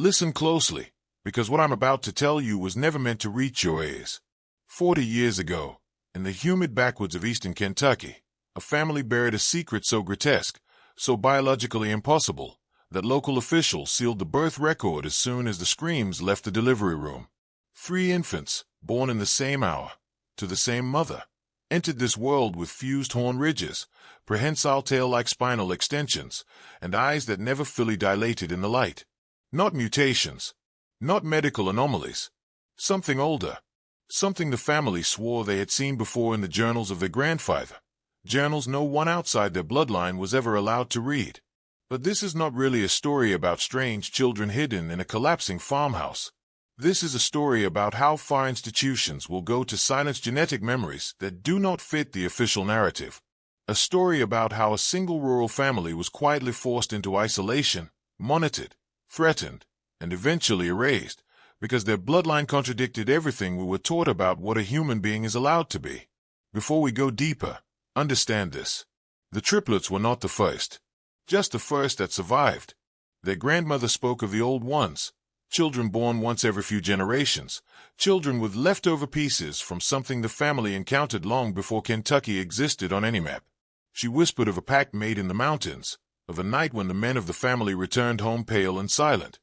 Listen closely, because what I'm about to tell you was never meant to reach your ears. 40 years ago, in the humid backwoods of eastern Kentucky, a family buried a secret so grotesque, so biologically impossible, that local officials sealed the birth record as soon as the screams left the delivery room. 3 infants, born in the same hour, to the same mother, entered this world with fused horn ridges, prehensile tail-like spinal extensions, and eyes that never fully dilated in the light. Not mutations, not medical anomalies. Something older. Something the family swore they had seen before in the journals of their grandfather. Journals no one outside their bloodline was ever allowed to read. But this is not really a story about strange children hidden in a collapsing farmhouse. This is a story about how far institutions will go to silence genetic memories that do not fit the official narrative. A story about how a single rural family was quietly forced into isolation, monitored, threatened, and eventually erased, because their bloodline contradicted everything we were taught about what a human being is allowed to be. Before we go deeper, understand this. The triplets were not the first. Just the first that survived. Their grandmother spoke of the old ones, children born once every few generations, children with leftover pieces from something the family encountered long before Kentucky existed on any map. She whispered of a pact made in the mountains, of a night when the men of the family returned home pale and silent,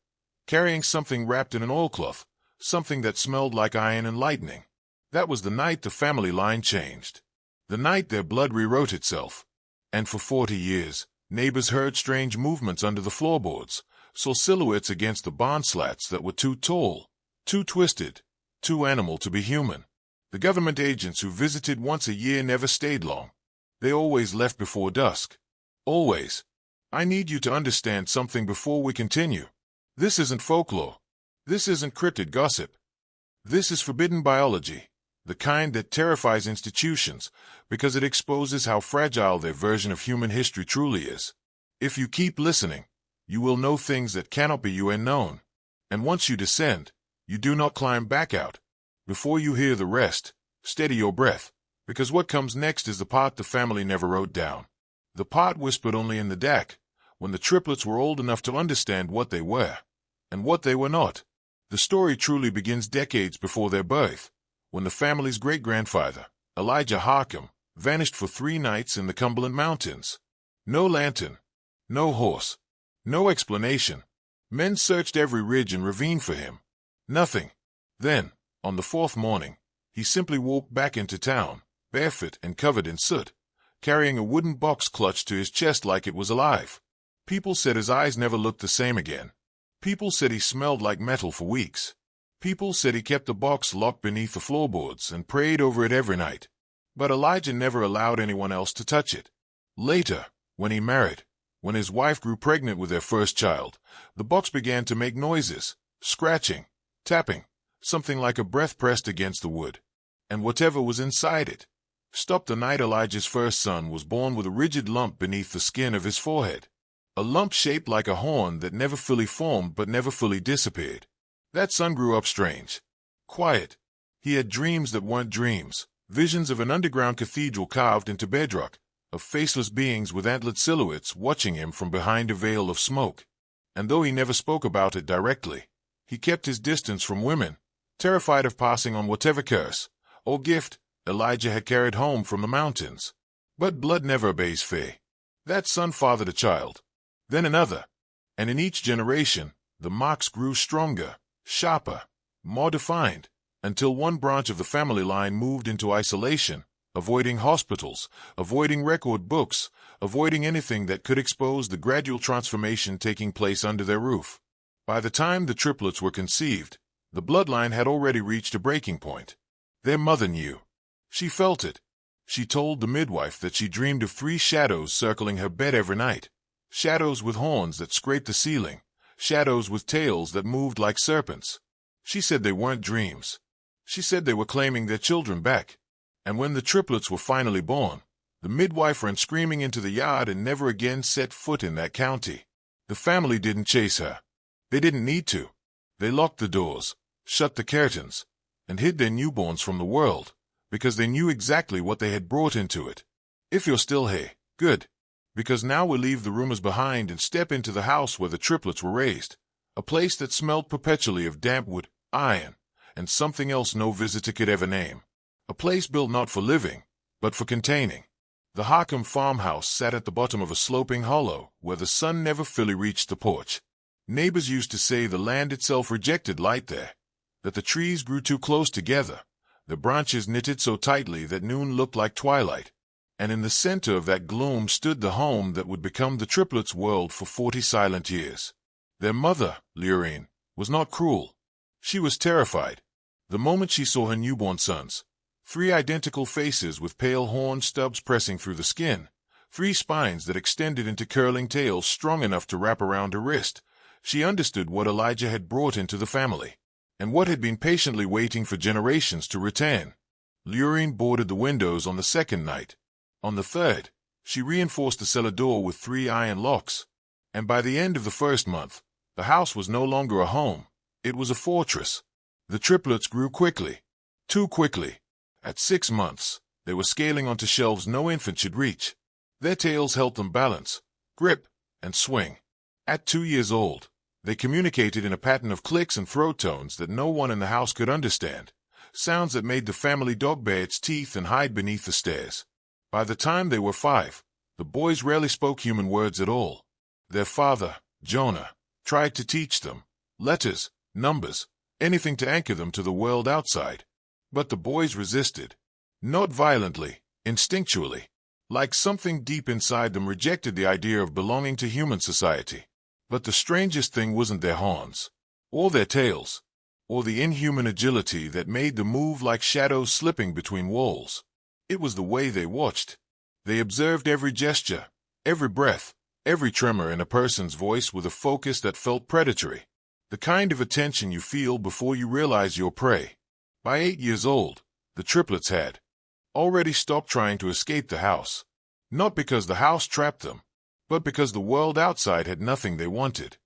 carrying something wrapped in an oilcloth, something that smelled like iron and lightning. That was the night the family line changed. The night their blood rewrote itself. And for 40 years, neighbors heard strange movements under the floorboards, saw silhouettes against the barn slats that were too tall, too twisted, too animal to be human. The government agents who visited once a year never stayed long. They always left before dusk. Always. I need you to understand something before we continue. This isn't folklore. This isn't cryptid gossip. This is forbidden biology, the kind that terrifies institutions because it exposes how fragile their version of human history truly is. If you keep listening, you will know things that cannot be known. And once you descend, you do not climb back out. Before you hear the rest, steady your breath, because what comes next is the part the family never wrote down. The part whispered only in the dark, when the triplets were old enough to understand what they were, and what they were not. The story truly begins decades before their birth, when the family's great-grandfather, Elijah Harcum, vanished for 3 nights in the Cumberland Mountains. No lantern, no horse, no explanation. Men searched every ridge and ravine for him. Nothing. Then, on the 4th morning, he simply walked back into town, barefoot and covered in soot, carrying a wooden box clutched to his chest like it was alive. People said his eyes never looked the same again. People said he smelled like metal for weeks. People said he kept the box locked beneath the floorboards and prayed over it every night. But Elijah never allowed anyone else to touch it. Later, when he married, when his wife grew pregnant with their first child, the box began to make noises, scratching, tapping, something like a breath pressed against the wood. And whatever was inside it stopped the night Elijah's first son was born with a rigid lump beneath the skin of his forehead. A lump shaped like a horn that never fully formed but never fully disappeared. That son grew up strange. Quiet. He had dreams that weren't dreams, visions of an underground cathedral carved into bedrock, of faceless beings with antlered silhouettes watching him from behind a veil of smoke. And though he never spoke about it directly, he kept his distance from women, terrified of passing on whatever curse or gift Elijah had carried home from the mountains. But blood never obeys fate. That son fathered a child, then another, and in each generation, the marks grew stronger, sharper, more defined, until one branch of the family line moved into isolation, avoiding hospitals, avoiding record books, avoiding anything that could expose the gradual transformation taking place under their roof. By the time the triplets were conceived, the bloodline had already reached a breaking point. Their mother knew. She felt it. She told the midwife that she dreamed of 3 shadows circling her bed every night. Shadows with horns that scraped the ceiling, shadows with tails that moved like serpents. She said they weren't dreams. She said they were claiming their children back. And when the triplets were finally born, the midwife ran screaming into the yard and never again set foot in that county. The family didn't chase her. They didn't need to. They locked the doors, shut the curtains, and hid their newborns from the world, because they knew exactly what they had brought into it. If you're still here, good. Because now we leave the rumors behind and step into the house where the triplets were raised. A place that smelled perpetually of damp wood, iron, and something else no visitor could ever name. A place built not for living, but for containing. The Harkham farmhouse sat at the bottom of a sloping hollow where the sun never fully reached the porch. Neighbors used to say the land itself rejected light there, that the trees grew too close together, the branches knitted so tightly that noon looked like twilight, and in the center of that gloom stood the home that would become the triplets' world for 40 silent years. Their mother, Lureen, was not cruel. She was terrified. The moment she saw her newborn sons, 3 identical faces with pale horn stubs pressing through the skin, 3 spines that extended into curling tails strong enough to wrap around her wrist, she understood what Elijah had brought into the family, and what had been patiently waiting for generations to return. Lureen boarded the windows on the 2nd night. On the 3rd, she reinforced the cellar door with 3 iron locks, and by the end of the 1st month, the house was no longer a home, it was a fortress. The triplets grew quickly, too quickly. At 6 months, they were scaling onto shelves no infant should reach. Their tails helped them balance, grip, and swing. At 2 years old, they communicated in a pattern of clicks and throat tones that no one in the house could understand, sounds that made the family dog bare its teeth and hide beneath the stairs. By the time they were 5, the boys rarely spoke human words at all. Their father, Jonah, tried to teach them letters, numbers, anything to anchor them to the world outside. But the boys resisted. Not violently, instinctually. Like something deep inside them rejected the idea of belonging to human society. But the strangest thing wasn't their horns, or their tails, or the inhuman agility that made them move like shadows slipping between walls. It was the way they watched. They observed every gesture, every breath, every tremor in a person's voice with a focus that felt predatory. The kind of attention you feel before you realize your prey. By 8 years old, the triplets had already stopped trying to escape the house. Not because the house trapped them, but because the world outside had nothing they wanted,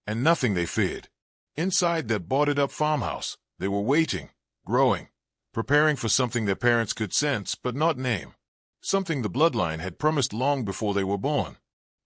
and nothing they feared. Inside that boarded-up farmhouse, they were waiting, growing, preparing for something their parents could sense but not name, something the bloodline had promised long before they were born.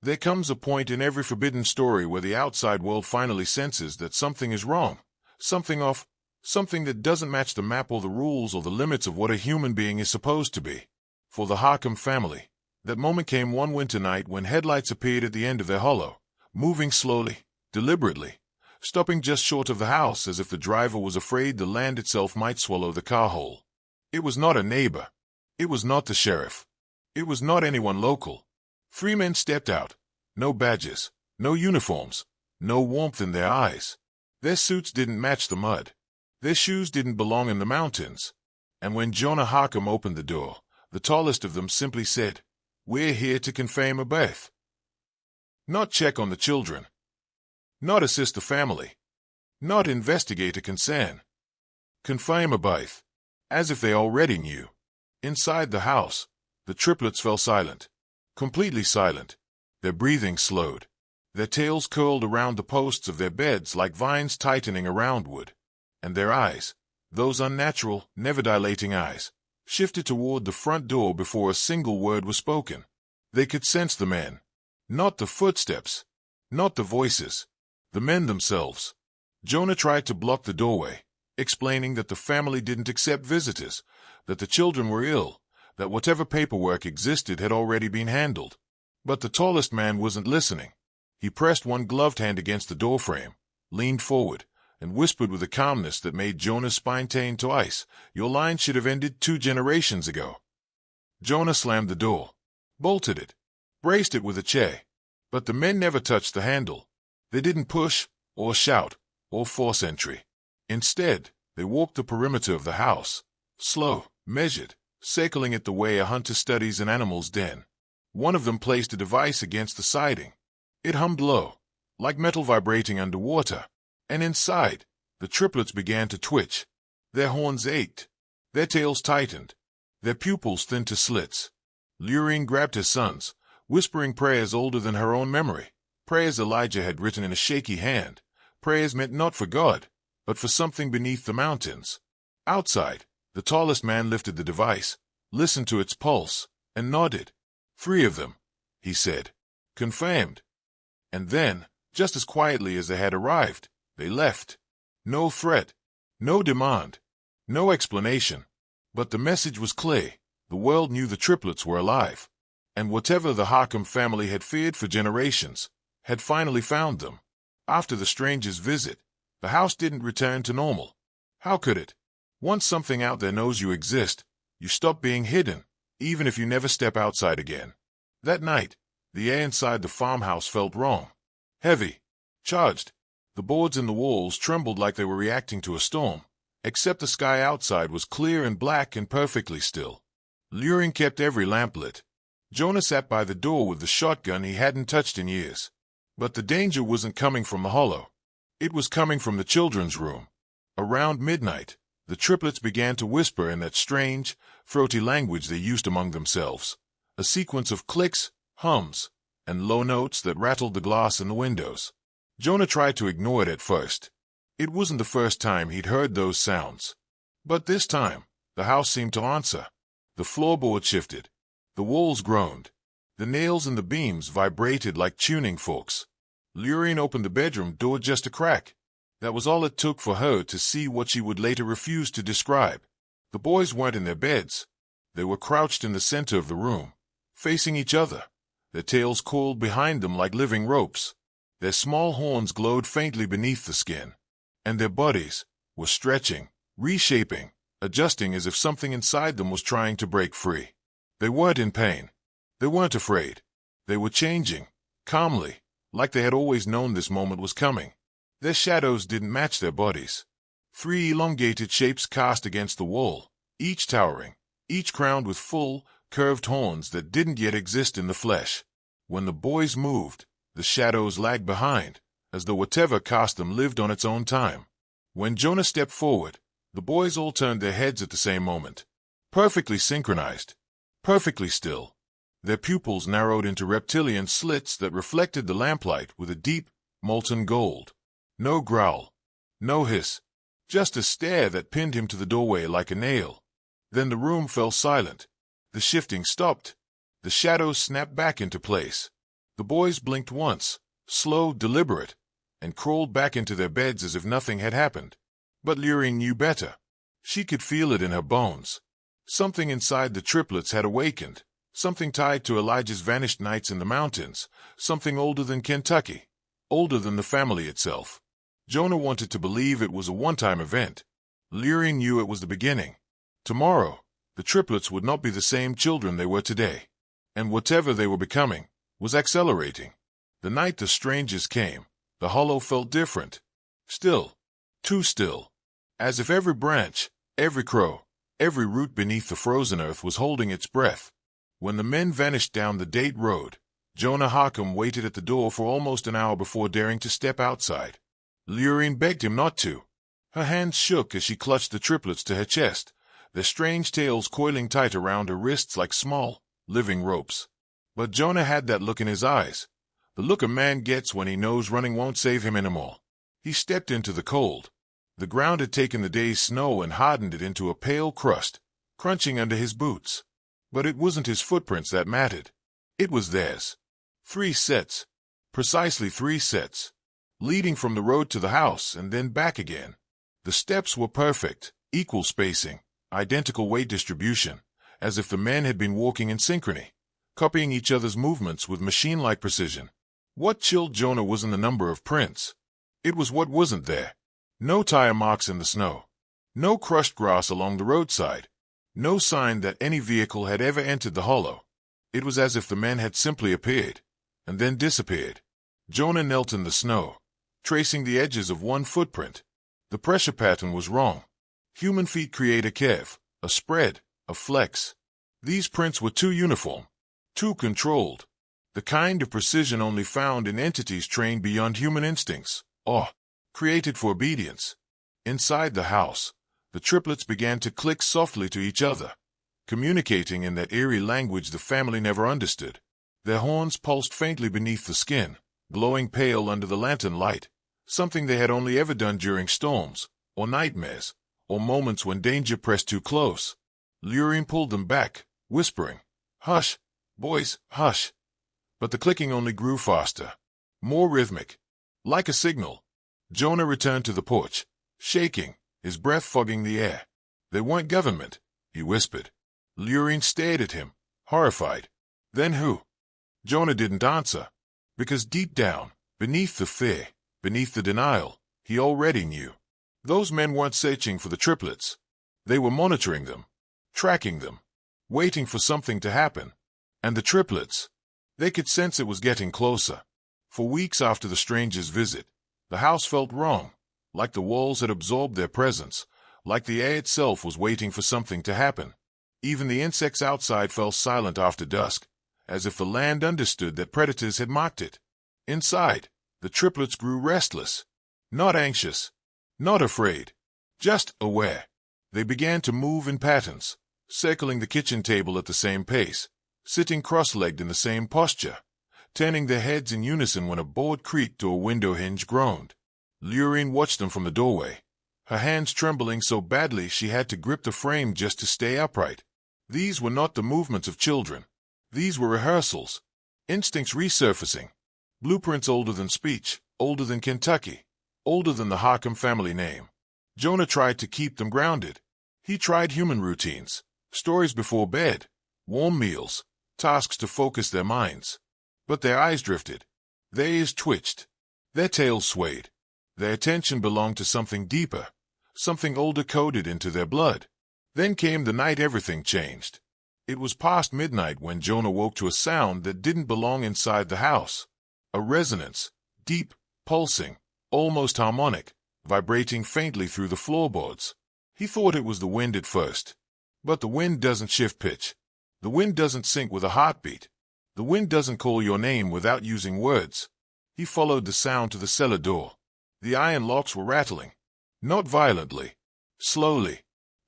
There comes a point in every forbidden story where the outside world finally senses that something is wrong, something off, something that doesn't match the map or the rules or the limits of what a human being is supposed to be. For the Harkham family, that moment came one winter night when headlights appeared at the end of their hollow, moving slowly, deliberately, stopping just short of the house as if the driver was afraid the land itself might swallow the car whole. It was not a neighbor. It was not the sheriff. It was not anyone local. 3 men stepped out. No badges, no uniforms, no warmth in their eyes. Their suits didn't match the mud. Their shoes didn't belong in the mountains. And when Jonah Harkham opened the door, the tallest of them simply said, "We're here to confirm a birth. Not check on the children. Not assist the family. Not investigate a concern. Confirm a birth." As if they already knew. Inside the house, the triplets fell silent. Completely silent. Their breathing slowed. Their tails curled around the posts of their beds like vines tightening around wood. And their eyes, those unnatural, never-dilating eyes, shifted toward the front door before a single word was spoken. They could sense the men. Not the footsteps. Not the voices. The men themselves. Jonah tried to block the doorway, explaining that the family didn't accept visitors, that the children were ill, that whatever paperwork existed had already been handled. But the tallest man wasn't listening. He pressed one gloved hand against the doorframe, leaned forward, and whispered with a calmness that made Jonah's spine turn to ice, "Your line should have ended 2 generations ago." Jonah slammed the door, bolted it, braced it with a chair. But the men never touched the handle. They didn't push, or shout, or force entry. Instead, they walked the perimeter of the house, slow, measured, circling it the way a hunter studies an animal's den. One of them placed a device against the siding. It hummed low, like metal vibrating underwater. And inside, the triplets began to twitch. Their horns ached. Their tails tightened. Their pupils thinned to slits. Lureen grabbed her sons, whispering prayers older than her own memory. Prayers Elijah had written in a shaky hand. Prayers meant not for God, but for something beneath the mountains. Outside, the tallest man lifted the device, listened to its pulse, and nodded. 3 of them, he said. Confirmed. And then, just as quietly as they had arrived, They left. No threat. No demand. No explanation. But the message was clear. The world knew the triplets were alive. And whatever the Harkham family had feared for generations had finally found them. After the stranger's visit, the house didn't return to normal. How could it? Once something out there knows you exist, you stop being hidden, even if you never step outside again. That night, the air inside the farmhouse felt wrong. Heavy. Charged. The boards in the walls trembled like they were reacting to a storm, except the sky outside was clear and black and perfectly still. Luring kept every lamp lit. Jonah sat by the door with the shotgun he hadn't touched in years. But the danger wasn't coming from the hollow. It was coming from the children's room. Around midnight, the triplets began to whisper in that strange, throaty language they used among themselves, a sequence of clicks, hums, and low notes that rattled the glass in the windows. Jonah tried to ignore it at first. It wasn't the first time he'd heard those sounds. But this time, the house seemed to answer. The floorboard shifted. The walls groaned. The nails in the beams vibrated like tuning forks. Lureen opened the bedroom door just a crack. That was all it took for her to see what she would later refuse to describe. The boys weren't in their beds. They were crouched in the center of the room, facing each other, their tails coiled behind them like living ropes. Their small horns glowed faintly beneath the skin, and their bodies were stretching, reshaping, adjusting as if something inside them was trying to break free. They weren't in pain. They weren't afraid. They were changing, calmly, like they had always known this moment was coming. Their shadows didn't match their bodies. 3 elongated shapes cast against the wall, each towering, each crowned with full, curved horns that didn't yet exist in the flesh. When the boys moved, the shadows lagged behind, as though whatever cast them lived on its own time. When Jonah stepped forward, the boys all turned their heads at the same moment. Perfectly synchronized. Perfectly still. Their pupils narrowed into reptilian slits that reflected the lamplight with a deep, molten gold. No growl. No hiss. Just a stare that pinned him to the doorway like a nail. Then the room fell silent. The shifting stopped. The shadows snapped back into place. The boys blinked once, slow, deliberate, and crawled back into their beds as if nothing had happened. But Lureen knew better. She could feel it in her bones. Something inside the triplets had awakened. Something tied to Elijah's vanished nights in the mountains. Something older than Kentucky. Older than the family itself. Jonah wanted to believe it was a one-time event. Lureen knew it was the beginning. Tomorrow, the triplets would not be the same children they were today. And whatever they were becoming was accelerating. The night the strangers came, the hollow felt different. Still. Too still. As if every branch, every crow, every root beneath the frozen earth was holding its breath. When the men vanished down the Date Road, Jonah Harkham waited at the door for almost an hour before daring to step outside. Lureen begged him not to. Her hands shook as she clutched the triplets to her chest, their strange tails coiling tight around her wrists like small, living ropes. But Jonah had that look in his eyes, the look a man gets when he knows running won't save him anymore. He stepped into the cold. The ground had taken the day's snow and hardened it into a pale crust, crunching under his boots. But it wasn't his footprints that mattered. It was theirs. 3 sets. Precisely 3 sets. Leading from the road to the house and then back again. The steps were perfect, equal spacing, identical weight distribution, as if the men had been walking in synchrony, copying each other's movements with machine-like precision. What chilled Jonah wasn't the number of prints. It was what wasn't there. No tire marks in the snow. No crushed grass along the roadside. No sign that any vehicle had ever entered the hollow. It was as if the men had simply appeared, and then disappeared. Jonah knelt in the snow, tracing the edges of one footprint. The pressure pattern was wrong. Human feet create a curve, a spread, a flex. These prints were too uniform, too controlled. The kind of precision only found in entities trained beyond human instincts, or created for obedience. Inside the house, the triplets began to click softly to each other, communicating in that eerie language the family never understood. Their horns pulsed faintly beneath the skin, glowing pale under the lantern light, something they had only ever done during storms, or nightmares, or moments when danger pressed too close. Lureen pulled them back, whispering, "Hush, boys, hush." But the clicking only grew faster, more rhythmic, like a signal. Jonah returned to the porch, shaking, his breath fogging the air. They weren't government, he whispered. Luring stared at him, horrified. Then who? Jonah didn't answer, because deep down, beneath the fear, beneath the denial, he already knew. Those men weren't searching for the triplets. They were monitoring them, tracking them, waiting for something to happen. And the triplets, they could sense it was getting closer. For weeks after the stranger's visit, the house felt wrong, like the walls had absorbed their presence, like the air itself was waiting for something to happen. Even the insects outside fell silent after dusk, as if the land understood that predators had marked it. Inside, the triplets grew restless, not anxious, not afraid, just aware. They began to move in patterns, circling the kitchen table at the same pace, sitting cross-legged in the same posture, turning their heads in unison when a board creaked or a window hinge groaned. Lureen watched them from the doorway, her hands trembling so badly she had to grip the frame just to stay upright. These were not the movements of children. These were rehearsals, instincts resurfacing, blueprints older than speech, older than Kentucky, older than the Harkham family name. Jonah tried to keep them grounded. He tried human routines, stories before bed, warm meals, tasks to focus their minds. But their eyes drifted, their ears twitched, their tails swayed. Their attention belonged to something deeper, something older coded into their blood. Then came the night everything changed. It was past midnight when Jonah woke to a sound that didn't belong inside the house. A resonance, deep, pulsing, almost harmonic, vibrating faintly through the floorboards. He thought it was the wind at first. But the wind doesn't shift pitch. The wind doesn't sync with a heartbeat. The wind doesn't call your name without using words. He followed the sound to the cellar door. The iron locks were rattling. Not violently. Slowly.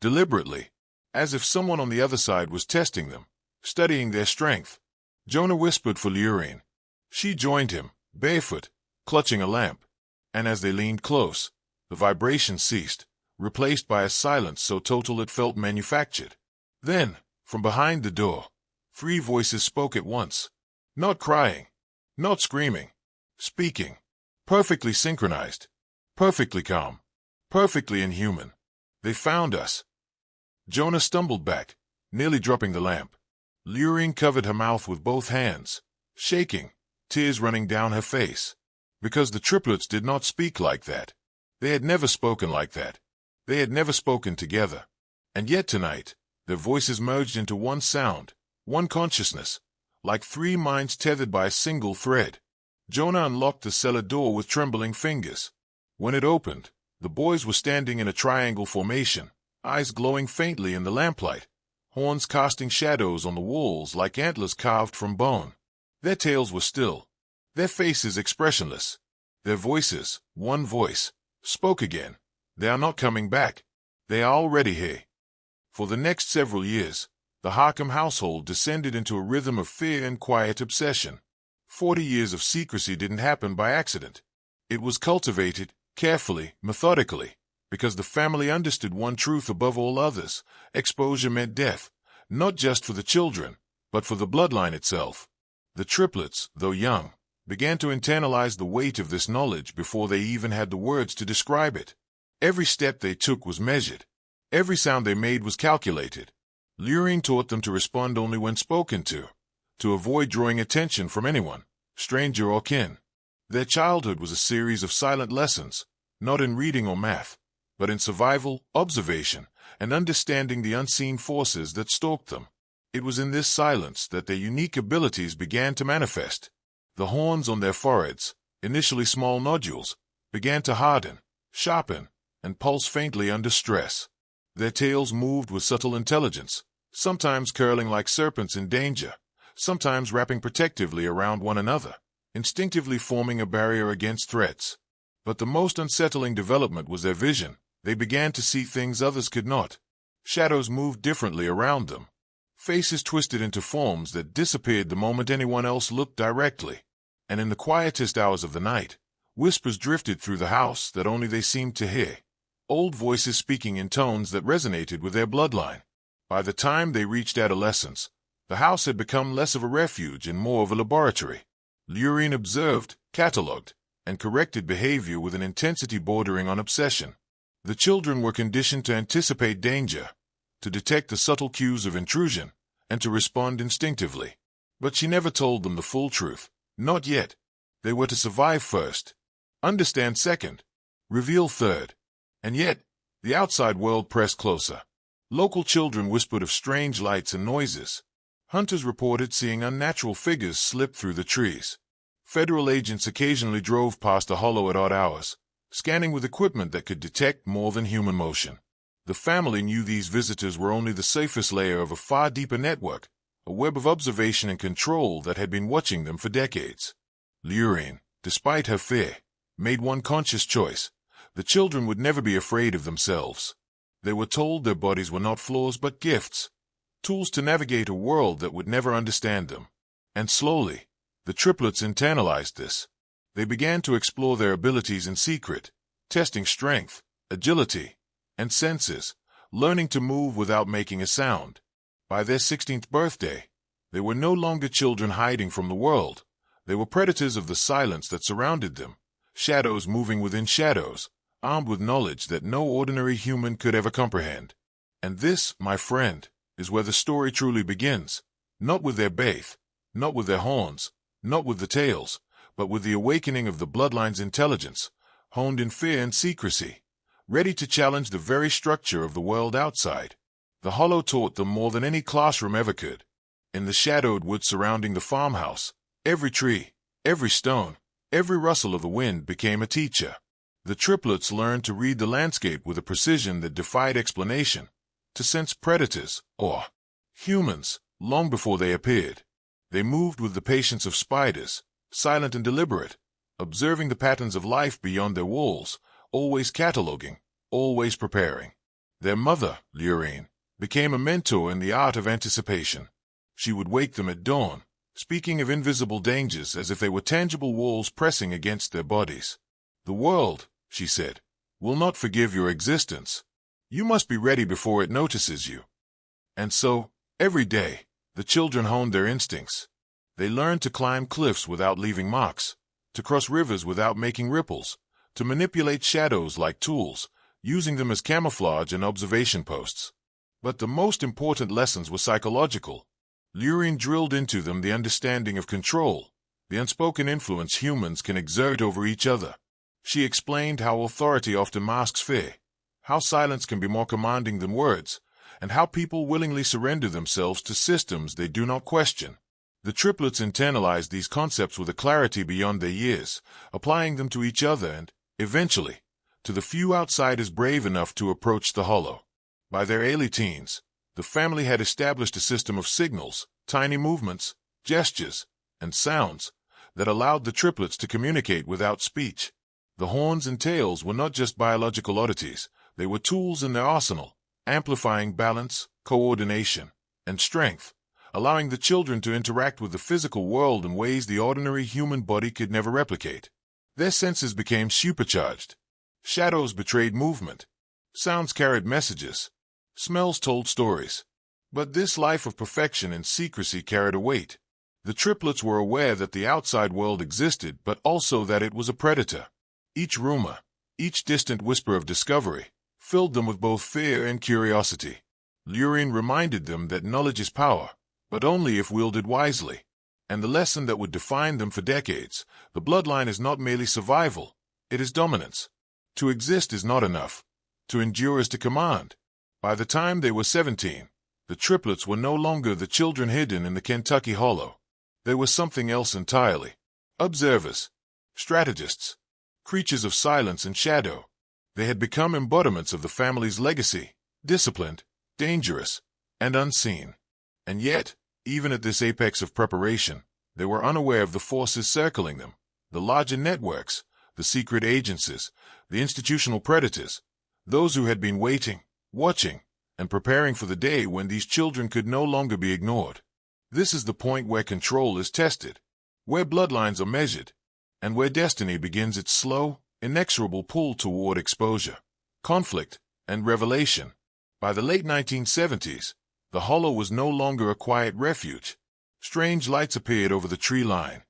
Deliberately. As if someone on the other side was testing them, studying their strength. Jonah whispered for Lureen. She joined him, barefoot, clutching a lamp. And as they leaned close, the vibration ceased, replaced by a silence so total it felt manufactured. Then, from behind the door, 3 voices spoke at once. Not crying, not screaming, speaking. Perfectly synchronized, perfectly calm, perfectly inhuman. They found us. Jonah stumbled back, nearly dropping the lamp. Lureen covered her mouth with both hands, shaking, tears running down her face. Because the triplets did not speak like that. They had never spoken like that. They had never spoken together. And yet tonight, their voices merged into one sound, one consciousness, like 3 minds tethered by a single thread. Jonah unlocked the cellar door with trembling fingers. When it opened, the boys were standing in a triangle formation, eyes glowing faintly in the lamplight, horns casting shadows on the walls like antlers carved from bone. Their tails were still, their faces expressionless. Their voices, one voice, spoke again. They are not coming back. They are already here. For the next several years, the Harkham household descended into a rhythm of fear and quiet obsession. 40 years of secrecy didn't happen by accident. It was cultivated, carefully, methodically, because the family understood one truth above all others. Exposure meant death, not just for the children, but for the bloodline itself. The triplets, though young, began to internalize the weight of this knowledge before they even had the words to describe it. Every step they took was measured. Every sound they made was calculated. Lureen taught them to respond only when spoken to avoid drawing attention from anyone, stranger or kin. Their childhood was a series of silent lessons, not in reading or math, but in survival, observation, and understanding the unseen forces that stalked them. It was in this silence that their unique abilities began to manifest. The horns on their foreheads, initially small nodules, began to harden, sharpen, and pulse faintly under stress. Their tails moved with subtle intelligence, sometimes curling like serpents in danger, sometimes wrapping protectively around one another, instinctively forming a barrier against threats. But the most unsettling development was their vision. They began to see things others could not. Shadows moved differently around them. Faces twisted into forms that disappeared the moment anyone else looked directly. And in the quietest hours of the night, whispers drifted through the house that only they seemed to hear. Old voices speaking in tones that resonated with their bloodline. By the time they reached adolescence, the house had become less of a refuge and more of a laboratory. Lureen observed, catalogued, and corrected behavior with an intensity bordering on obsession. The children were conditioned to anticipate danger, to detect the subtle cues of intrusion, and to respond instinctively. But she never told them the full truth. Not yet. They were to survive first, understand second, reveal third. And yet, the outside world pressed closer. Local children whispered of strange lights and noises. Hunters reported seeing unnatural figures slip through the trees. Federal agents occasionally drove past the hollow at odd hours, scanning with equipment that could detect more than human motion. The family knew these visitors were only the surface layer of a far deeper network, a web of observation and control that had been watching them for decades. Lurine, despite her fear, made one conscious choice. The children would never be afraid of themselves. They were told their bodies were not flaws but gifts, tools to navigate a world that would never understand them. And slowly, the triplets internalized this. They began to explore their abilities in secret, testing strength, agility, and senses, learning to move without making a sound. By their 16th birthday, they were no longer children hiding from the world. They were predators of the silence that surrounded them, shadows moving within shadows, armed with knowledge that no ordinary human could ever comprehend. And this, my friend, is where the story truly begins, not with their baith, not with their horns, not with the tails, but with the awakening of the bloodline's intelligence, honed in fear and secrecy, ready to challenge the very structure of the world outside. The hollow taught them more than any classroom ever could. In the shadowed woods surrounding the farmhouse, every tree, every stone, every rustle of the wind became a teacher. The triplets learned to read the landscape with a precision that defied explanation, to sense predators, or humans, long before they appeared. They moved with the patience of spiders, silent and deliberate, observing the patterns of life beyond their walls, always cataloging, always preparing. Their mother, Lurine, became a mentor in the art of anticipation. She would wake them at dawn, speaking of invisible dangers as if they were tangible walls pressing against their bodies. The world, she said, will not forgive your existence. You must be ready before it notices you. And so, every day, the children honed their instincts. They learned to climb cliffs without leaving marks, to cross rivers without making ripples, to manipulate shadows like tools, using them as camouflage and observation posts. But the most important lessons were psychological. Lurine drilled into them the understanding of control, the unspoken influence humans can exert over each other. She explained how authority often masks fear, how silence can be more commanding than words, and how people willingly surrender themselves to systems they do not question. The triplets internalized these concepts with a clarity beyond their years, applying them to each other and, eventually, to the few outsiders brave enough to approach the hollow. By their early teens, the family had established a system of signals, tiny movements, gestures, and sounds that allowed the triplets to communicate without speech. The horns and tails were not just biological oddities, they were tools in their arsenal, amplifying balance, coordination, and strength, allowing the children to interact with the physical world in ways the ordinary human body could never replicate. Their senses became supercharged. Shadows betrayed movement. Sounds carried messages. Smells told stories. But this life of perfection and secrecy carried a weight. The triplets were aware that the outside world existed, but also that it was a predator. Each rumor, each distant whisper of discovery, filled them with both fear and curiosity. Lurine reminded them that knowledge is power, but only if wielded wisely. And the lesson that would define them for decades, the bloodline is not merely survival, it is dominance. To exist is not enough. To endure is to command. By the time they were 17, the triplets were no longer the children hidden in the Kentucky Hollow. They were something else entirely. Observers, strategists, creatures of silence and shadow. They had become embodiments of the family's legacy, disciplined, dangerous, and unseen. And yet, even at this apex of preparation, they were unaware of the forces circling them, the larger networks, the secret agencies, the institutional predators, those who had been waiting, watching, and preparing for the day when these children could no longer be ignored. This is the point where control is tested, where bloodlines are measured, and where destiny begins its slow, inexorable pull toward exposure, conflict, and revelation. By the late 1970s, the hollow was no longer a quiet refuge. Strange lights appeared over the tree line.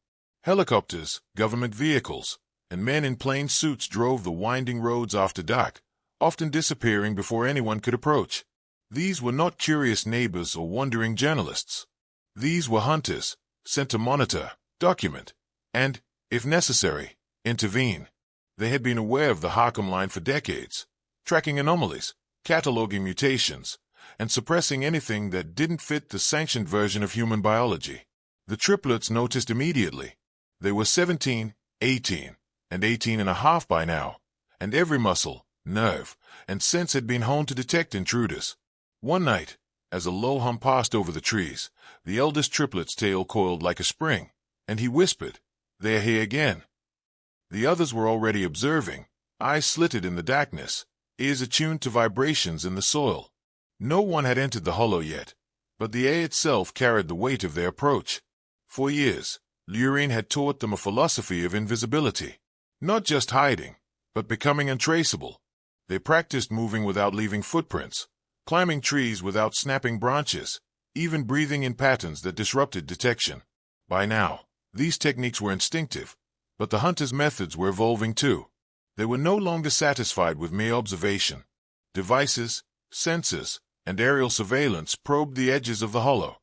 Helicopters, government vehicles, and men in plain suits drove the winding roads after dark, often disappearing before anyone could approach. These were not curious neighbors or wandering journalists. These were hunters, sent to monitor, document, and, if necessary, intervene. They had been aware of the Harkham line for decades, tracking anomalies, cataloging mutations, and suppressing anything that didn't fit the sanctioned version of human biology. The triplets noticed immediately. They were 17, 18, and 18 and a half by now, and every muscle, nerve, and sense had been honed to detect intruders. One night, as a low hum passed over the trees, the eldest triplet's tail coiled like a spring, and he whispered, "They're here again." The others were already observing, eyes slitted in the darkness, ears attuned to vibrations in the soil. No one had entered the hollow yet, but the air itself carried the weight of their approach. For years, Lurine had taught them a philosophy of invisibility. Not just hiding, but becoming untraceable. They practiced moving without leaving footprints, climbing trees without snapping branches, even breathing in patterns that disrupted detection. By now, these techniques were instinctive, but the hunters' methods were evolving too. They were no longer satisfied with mere observation. Devices, sensors, and aerial surveillance probed the edges of the hollow.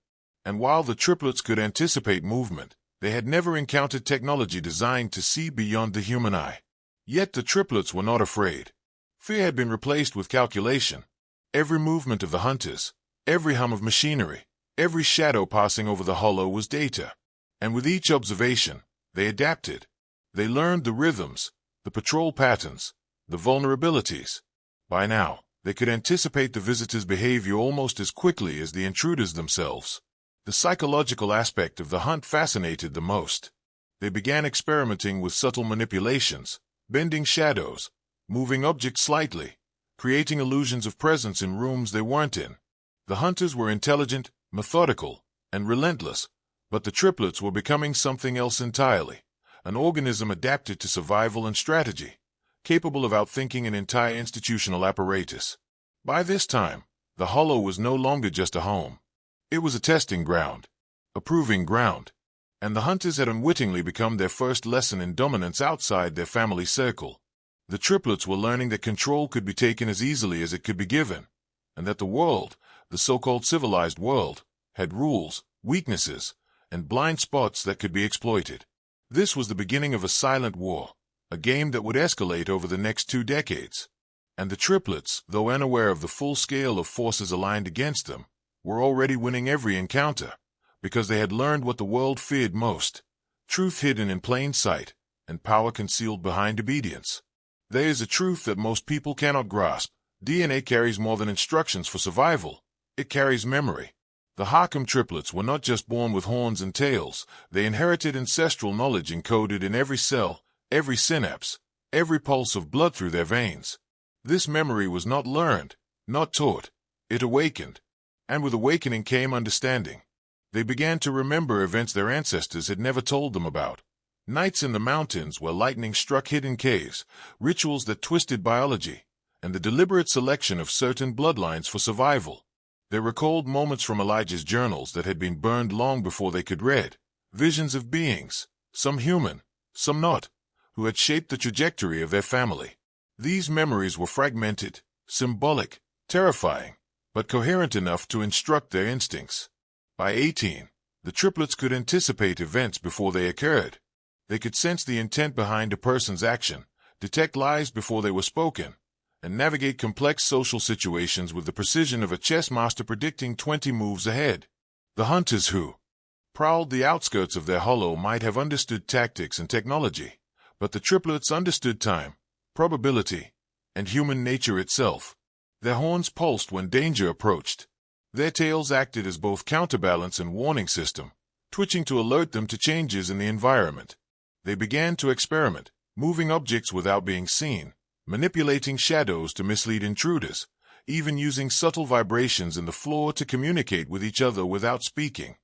And while the triplets could anticipate movement, they had never encountered technology designed to see beyond the human eye. Yet the triplets were not afraid. Fear had been replaced with calculation. Every movement of the hunters, every hum of machinery, every shadow passing over the hollow was data. And with each observation, they adapted. They learned the rhythms, the patrol patterns, the vulnerabilities. By now, they could anticipate the visitor's behavior almost as quickly as the intruders themselves. The psychological aspect of the hunt fascinated them most. They began experimenting with subtle manipulations, bending shadows, moving objects slightly, creating illusions of presence in rooms they weren't in. The hunters were intelligent, methodical, and relentless, but the triplets were becoming something else entirely, an organism adapted to survival and strategy, capable of outthinking an entire institutional apparatus. By this time, the hollow was no longer just a home. It was a testing ground, a proving ground, and the hunters had unwittingly become their first lesson in dominance outside their family circle. The triplets were learning that control could be taken as easily as it could be given, and that the world, the so-called civilized world, had rules, weaknesses, and blind spots that could be exploited. This was the beginning of a silent war, a game that would escalate over the next 2 decades. And the triplets, though unaware of the full scale of forces aligned against them, were already winning every encounter, because they had learned what the world feared most: truth hidden in plain sight, and power concealed behind obedience. There is a truth that most people cannot grasp. DNA carries more than instructions for survival. It carries memory. The Harkham triplets were not just born with horns and tails. They inherited ancestral knowledge encoded in every cell, every synapse, every pulse of blood through their veins. This memory was not learned, not taught. It awakened. And with awakening came understanding. They began to remember events their ancestors had never told them about. Nights in the mountains where lightning struck hidden caves, rituals that twisted biology, and the deliberate selection of certain bloodlines for survival. They recalled moments from Elijah's journals that had been burned long before they could read, visions of beings, some human, some not, who had shaped the trajectory of their family. These memories were fragmented, symbolic, terrifying, but coherent enough to instruct their instincts. By 18, the triplets could anticipate events before they occurred. They could sense the intent behind a person's action, detect lies before they were spoken, and navigate complex social situations with the precision of a chess master predicting 20 moves ahead. The hunters who prowled the outskirts of their hollow might have understood tactics and technology, but the triplets understood time, probability, and human nature itself. Their horns pulsed when danger approached. Their tails acted as both counterbalance and warning system, twitching to alert them to changes in the environment. They began to experiment, moving objects without being seen, manipulating shadows to mislead intruders, even using subtle vibrations in the floor to communicate with each other without speaking.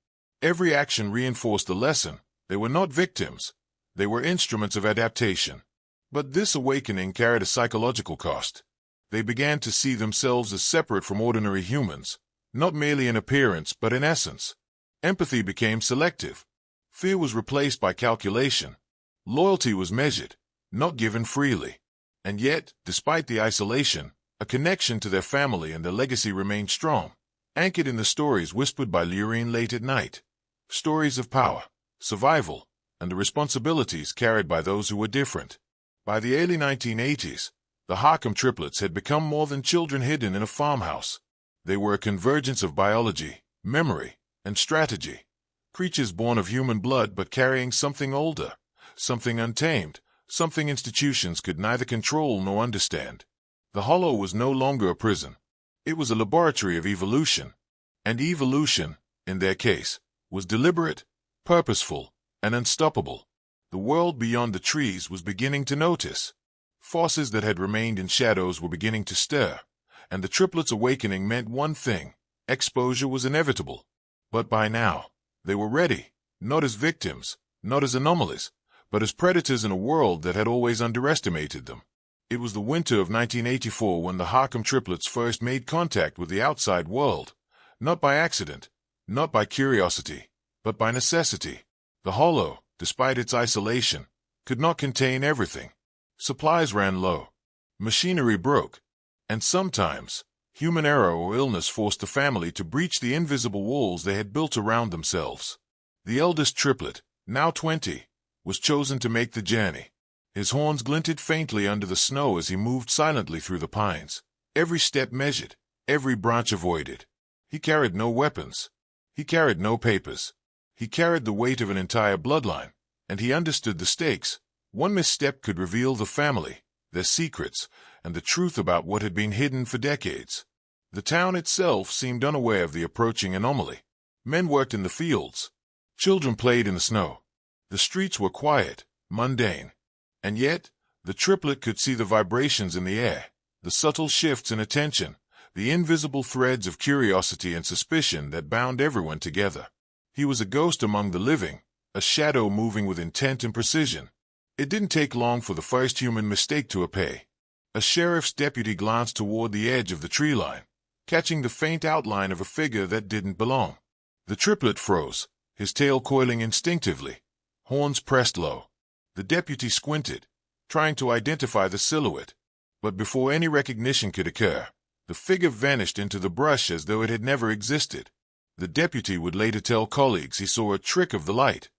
Every action reinforced the lesson. They were not victims. They were instruments of adaptation. But this awakening carried a psychological cost. They began to see themselves as separate from ordinary humans, not merely in appearance but in essence. Empathy became selective. Fear was replaced by calculation. Loyalty was measured, not given freely. And yet, despite the isolation, a connection to their family and their legacy remained strong, anchored in the stories whispered by Lurine late at night. Stories of power, survival, and the responsibilities carried by those who were different. By the early 1980s, the Harkham triplets had become more than children hidden in a farmhouse. They were a convergence of biology, memory, and strategy. Creatures born of human blood but carrying something older, something untamed, something institutions could neither control nor understand. The Hollow was no longer a prison. It was a laboratory of evolution. And evolution, in their case, was deliberate, purposeful, and unstoppable. The world beyond the trees was beginning to notice. Forces that had remained in shadows were beginning to stir, and the triplets' awakening meant one thing: exposure was inevitable. But by now, they were ready, not as victims, not as anomalies, but as predators in a world that had always underestimated them. It was the winter of 1984 when the Harkham triplets first made contact with the outside world, not by accident, not by curiosity, but by necessity. The Hollow, despite its isolation, could not contain everything. Supplies ran low, machinery broke, and sometimes, human error or illness forced the family to breach the invisible walls they had built around themselves. The eldest triplet, now 20, was chosen to make the journey. His horns glinted faintly under the snow as he moved silently through the pines, every step measured, every branch avoided. He carried no weapons. He carried no papers. He carried the weight of an entire bloodline, and he understood the stakes. One misstep could reveal the family, their secrets, and the truth about what had been hidden for decades. The town itself seemed unaware of the approaching anomaly. Men worked in the fields. Children played in the snow. The streets were quiet, mundane. And yet, the triplet could see the vibrations in the air, the subtle shifts in attention, the invisible threads of curiosity and suspicion that bound everyone together. He was a ghost among the living, a shadow moving with intent and precision. It didn't take long for the first human mistake to appear. A sheriff's deputy glanced toward the edge of the tree line, catching the faint outline of a figure that didn't belong. The triplet froze, his tail coiling instinctively, horns pressed low. The deputy squinted, trying to identify the silhouette, but before any recognition could occur, the figure vanished into the brush as though it had never existed. The deputy would later tell colleagues he saw a trick of the light,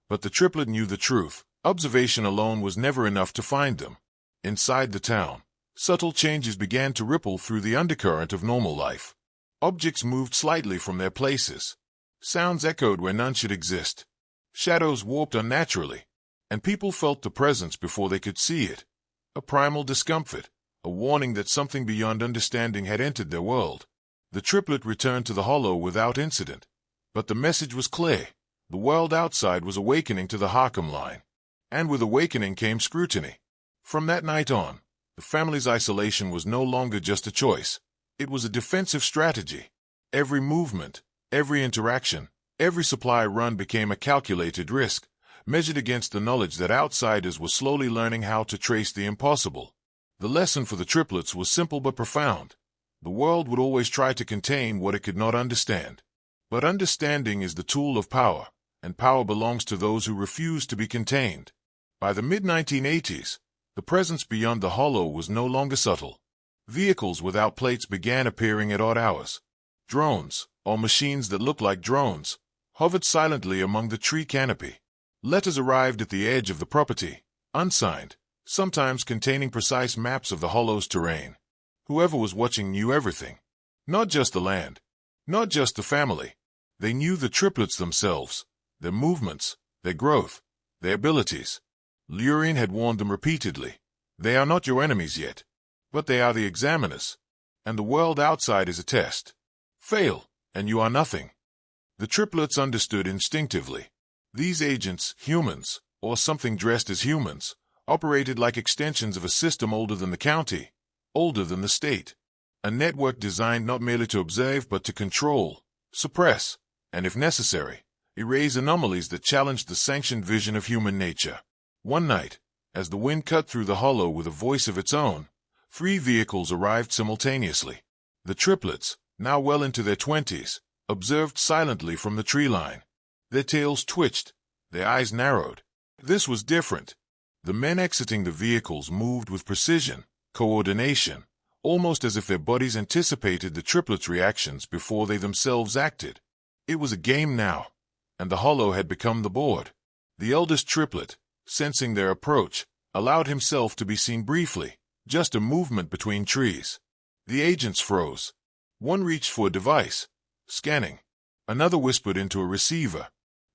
but the triplet knew the truth. Observation alone was never enough to find them. Inside the town, subtle changes began to ripple through the undercurrent of normal life. Objects moved slightly from their places. Sounds echoed where none should exist. Shadows warped unnaturally, and people felt the presence before they could see it. A primal discomfort, a warning that something beyond understanding had entered their world. The triplet returned to the Hollow without incident, but the message was clear. The world outside was awakening to the Harkham line. And with awakening came scrutiny. From that night on, the family's isolation was no longer just a choice. It was a defensive strategy. Every movement, every interaction, every supply run became a calculated risk, measured against the knowledge that outsiders were slowly learning how to trace the impossible. The lesson for the triplets was simple but profound. The world would always try to contain what it could not understand. But understanding is the tool of power, and power belongs to those who refuse to be contained. By the mid-1980s, the presence beyond the Hollow was no longer subtle. Vehicles without plates began appearing at odd hours. Drones, or machines that looked like drones, hovered silently among the tree canopy. Letters arrived at the edge of the property, unsigned, sometimes containing precise maps of the Hollow's terrain. Whoever was watching knew everything. Not just the land, not just the family. They knew the triplets themselves, their movements, their growth, their abilities. Lurine had warned them repeatedly. They are not your enemies yet, but they are the examiners, and the world outside is a test. Fail, and you are nothing. The triplets understood instinctively. These agents, humans, or something dressed as humans, operated like extensions of a system older than the county, older than the state. A network designed not merely to observe but to control, suppress, and if necessary, erase anomalies that challenged the sanctioned vision of human nature. One night, as the wind cut through the Hollow with a voice of its own, 3 vehicles arrived simultaneously. The triplets, now well into their 20s, observed silently from the tree line. Their tails twitched, their eyes narrowed. This was different. The men exiting the vehicles moved with precision, coordination, almost as if their bodies anticipated the triplets' reactions before they themselves acted. It was a game now, and the hollow had become the board. The eldest triplet, sensing their approach, allowed himself to be seen briefly, just a movement between trees. The agents froze. One reached for a device, scanning. Another whispered into a receiver.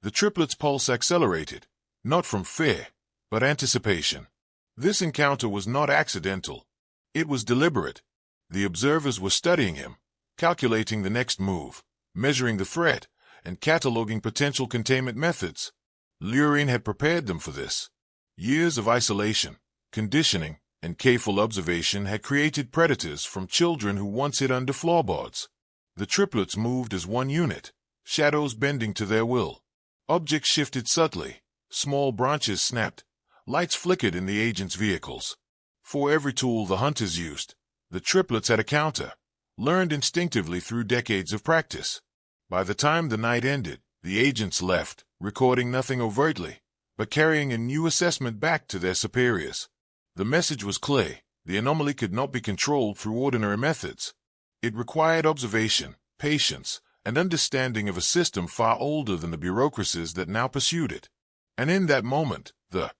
The triplet's pulse accelerated, not from fear, but anticipation. This encounter was not accidental. It was deliberate. The observers were studying him, calculating the next move, measuring the threat, and cataloging potential containment methods. Luring had prepared them for this. Years of isolation, conditioning, and careful observation had created predators from children who once hid under floorboards. The triplets moved as one unit, shadows bending to their will. Objects shifted subtly, small branches snapped, lights flickered in the agents' vehicles. For every tool the hunters used, the triplets had a counter, learned instinctively through decades of practice. By the time the night ended, the agents left, recording nothing overtly, but carrying a new assessment back to their superiors. The message was clear: the anomaly could not be controlled through ordinary methods. It required observation, patience, and understanding of a system far older than the bureaucracies that now pursued it. And in that moment, the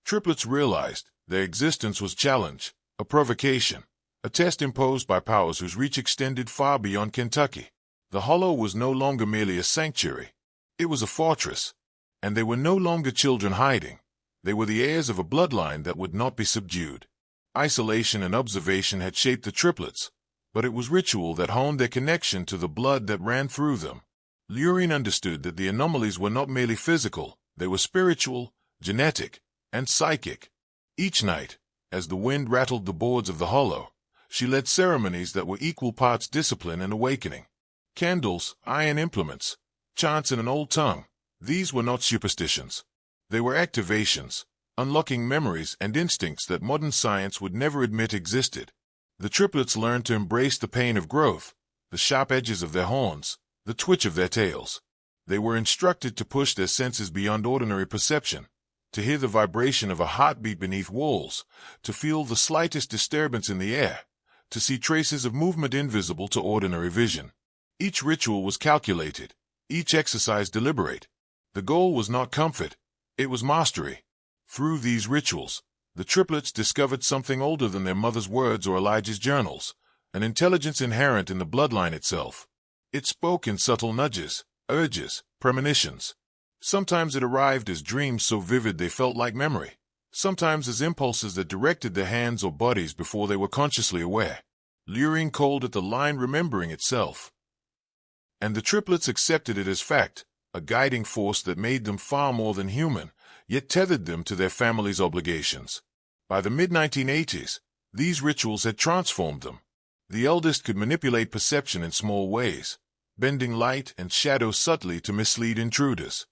triplets realized their existence was challenge, a provocation, a test imposed by powers whose reach extended far beyond Kentucky. The hollow was no longer merely a sanctuary. It was a fortress, and they were no longer children hiding. They were the heirs of a bloodline that would not be subdued. Isolation and observation had shaped the triplets, but it was ritual that honed their connection to the blood that ran through them. Luring understood that the anomalies were not merely physical, they were spiritual, genetic, and psychic. Each night, as the wind rattled the boards of the hollow, she led ceremonies that were equal parts discipline and awakening. Candles, iron implements, chants in an old tongue, these were not superstitions. They were activations, unlocking memories and instincts that modern science would never admit existed. The triplets learned to embrace the pain of growth, the sharp edges of their horns, the twitch of their tails. They were instructed to push their senses beyond ordinary perception, to hear the vibration of a heartbeat beneath walls, to feel the slightest disturbance in the air, to see traces of movement invisible to ordinary vision. Each ritual was calculated, each exercise deliberate. The goal was not comfort, it was mastery. Through these rituals, the triplets discovered something older than their mother's words or Elijah's journals, an intelligence inherent in the bloodline itself. It spoke in subtle nudges, urges, premonitions. Sometimes it arrived as dreams so vivid they felt like memory, sometimes as impulses that directed their hands or bodies before they were consciously aware. Luring called it the line remembering itself. And the triplets accepted it as fact, a guiding force that made them far more than human, yet tethered them to their families' obligations. By the mid-1980s, these rituals had transformed them. The eldest could manipulate perception in small ways, bending light and shadow subtly to mislead intruders.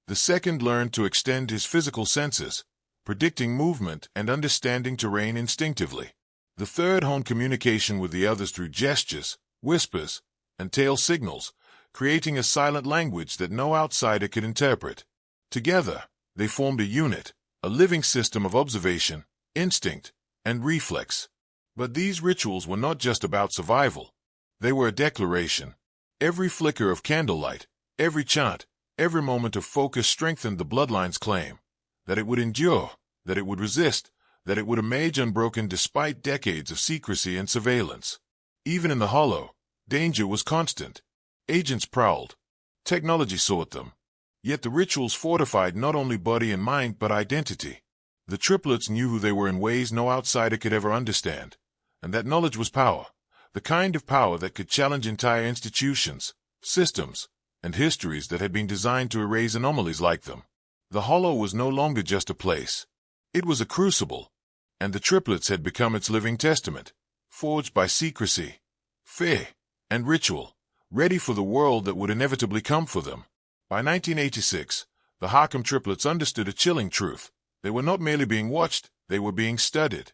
The second learned to extend his physical senses, predicting movement and understanding terrain instinctively. The third honed communication with the others through gestures, whispers, and tail signals, creating a silent language that no outsider could interpret. Together, they formed a unit, a living system of observation, instinct, and reflex. But these rituals were not just about survival. They were a declaration. Every flicker of candlelight, every chant, every moment of focus strengthened the bloodline's claim that it would endure, that it would resist, that it would emerge unbroken despite decades of secrecy and surveillance. Even in the hollow, danger was constant. Agents prowled. Technology sought them. Yet the rituals fortified not only body and mind but identity. The triplets knew who they were in ways no outsider could ever understand. And that knowledge was power. The kind of power that could challenge entire institutions, systems, and histories that had been designed to erase anomalies like them. The hollow was no longer just a place. It was a crucible. And the triplets had become its living testament, forged by secrecy, fear, and ritual, ready for the world that would inevitably come for them. By 1986, the Harkham triplets understood a chilling truth. They were not merely being watched, they were being studied.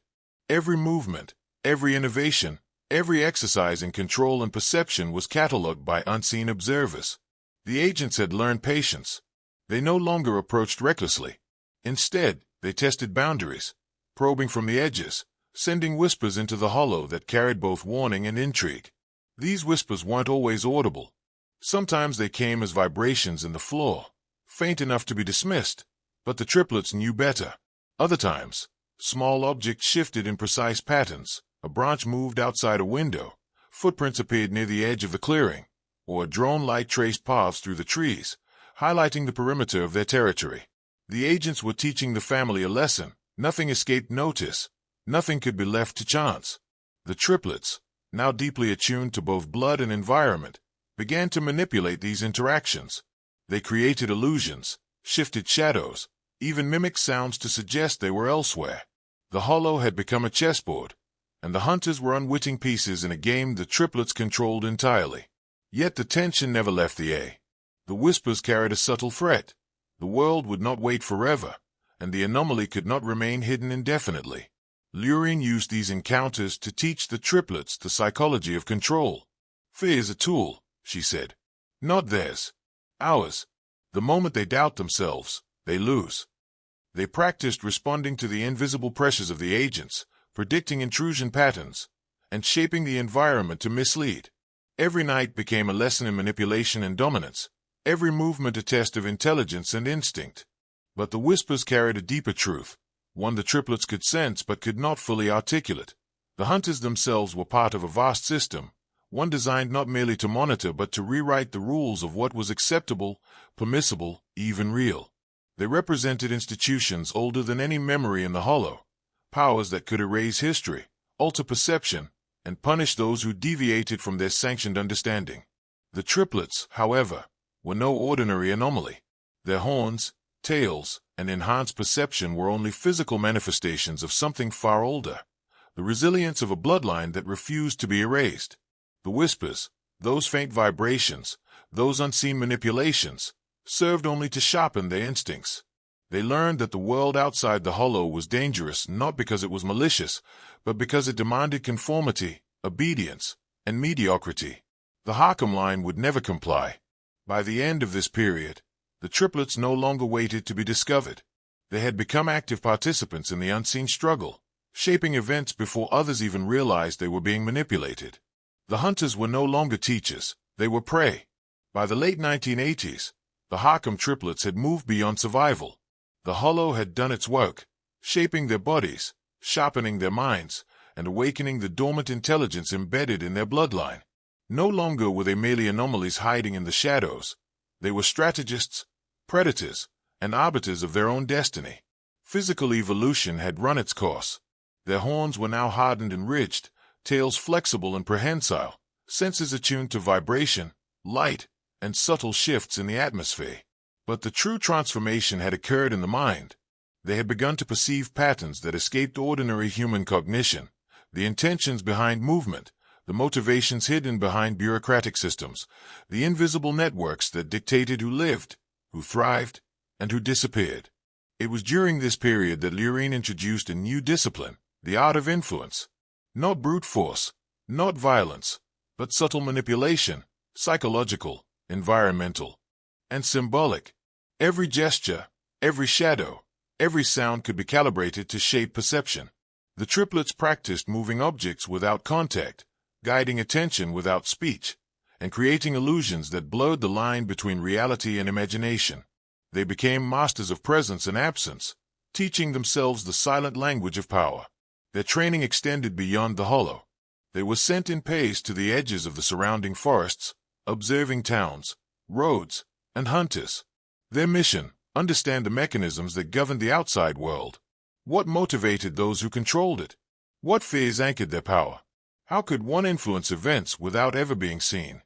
Every movement, every innovation, every exercise in control and perception was catalogued by unseen observers. The agents had learned patience. They no longer approached recklessly. Instead, They tested boundaries, probing from the edges, sending whispers into the hollow that carried both warning and intrigue. These whispers weren't always audible. Sometimes they came as vibrations in the floor, faint enough to be dismissed, but the triplets knew better. Other times, small objects shifted in precise patterns. A branch moved outside a window, footprints appeared near the edge of the clearing, or a drone light traced paths through the trees, highlighting the perimeter of their territory. The agents were teaching the family a lesson. Nothing escaped notice. Nothing could be left to chance. The triplets, now deeply attuned to both blood and environment, began to manipulate these interactions. They created illusions, shifted shadows, even mimicked sounds to suggest they were elsewhere. The hollow had become a chessboard, and the hunters were unwitting pieces in a game the triplets controlled entirely. Yet the tension never left the air. The whispers carried a subtle threat. The world would not wait forever, and the anomaly could not remain hidden indefinitely. Lurine used these encounters to teach the triplets the psychology of control. Fear is a tool, she said. Not theirs. Ours. The moment they doubt themselves, they lose. They practiced responding to the invisible pressures of the agents, predicting intrusion patterns, and shaping the environment to mislead. Every night became a lesson in manipulation and dominance, every movement a test of intelligence and instinct. But the whispers carried a deeper truth, one the triplets could sense but could not fully articulate. The hunters themselves were part of a vast system, one designed not merely to monitor but to rewrite the rules of what was acceptable, permissible, even real. They represented institutions older than any memory in the hollow, powers that could erase history, alter perception, and punish those who deviated from their sanctioned understanding. The triplets, however, were no ordinary anomaly. Their horns, tails, and enhanced perception were only physical manifestations of something far older, the resilience of a bloodline that refused to be erased. The whispers, those faint vibrations, those unseen manipulations, served only to sharpen their instincts. They learned that the world outside the hollow was dangerous not because it was malicious, but because it demanded conformity, obedience, and mediocrity. The Harkham line would never comply. By the end of this period, the triplets no longer waited to be discovered. They had become active participants in the unseen struggle, shaping events before others even realized they were being manipulated. The hunters were no longer teachers, they were prey. By the late 1980s, the Harkham triplets had moved beyond survival. The hollow had done its work, shaping their bodies, sharpening their minds, and awakening the dormant intelligence embedded in their bloodline. No longer were they merely anomalies hiding in the shadows. They were strategists, predators, and arbiters of their own destiny. Physical evolution had run its course. Their horns were now hardened and ridged, tails flexible and prehensile, senses attuned to vibration, light, and subtle shifts in the atmosphere. But the true transformation had occurred in the mind. They had begun to perceive patterns that escaped ordinary human cognition, the intentions behind movement, the motivations hidden behind bureaucratic systems, the invisible networks that dictated who lived, who thrived, and who disappeared. It was during this period that Lurine introduced a new discipline, the art of influence. Not brute force, not violence, but subtle manipulation, psychological, environmental, and symbolic. Every gesture, every shadow, every sound could be calibrated to shape perception. The triplets practiced moving objects without contact, guiding attention without speech, and creating illusions that blurred the line between reality and imagination. They became masters of presence and absence, teaching themselves the silent language of power. Their training extended beyond the hollow. They were sent in pairs to the edges of the surrounding forests, observing towns, roads, and hunters. Their mission, understand the mechanisms that governed the outside world. What motivated those who controlled it? What fears anchored their power? How could one influence events without ever being seen?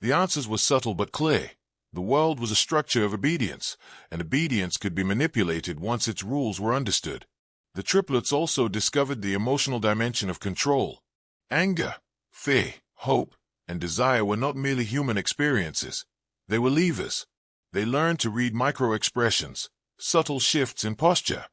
The answers were subtle but clear. The world was a structure of obedience, and obedience could be manipulated once its rules were understood. The triplets also discovered the emotional dimension of control. Anger, fear, hope, and desire were not merely human experiences. They were levers. They learned to read micro-expressions, subtle shifts in posture,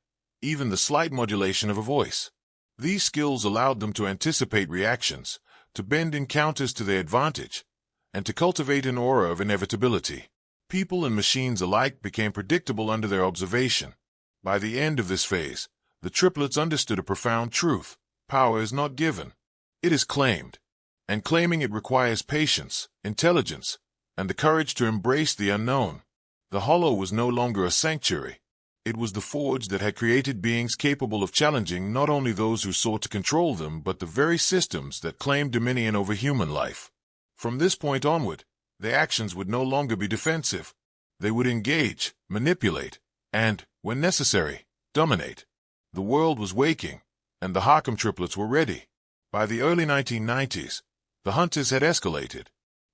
even the slight modulation of a voice. These skills allowed them to anticipate reactions, to bend encounters to their advantage, and to cultivate an aura of inevitability. People and machines alike became predictable under their observation. By the end of this phase, the triplets understood a profound truth. Power is not given. It is claimed. And claiming it requires patience, intelligence, and the courage to embrace the unknown. The hollow was no longer a sanctuary. It was the forge that had created beings capable of challenging not only those who sought to control them, but the very systems that claimed dominion over human life. From this point onward, their actions would no longer be defensive. They would engage, manipulate, and, when necessary, dominate. The world was waking, and the Harkham triplets were ready. By the early 1990s, the hunters had escalated.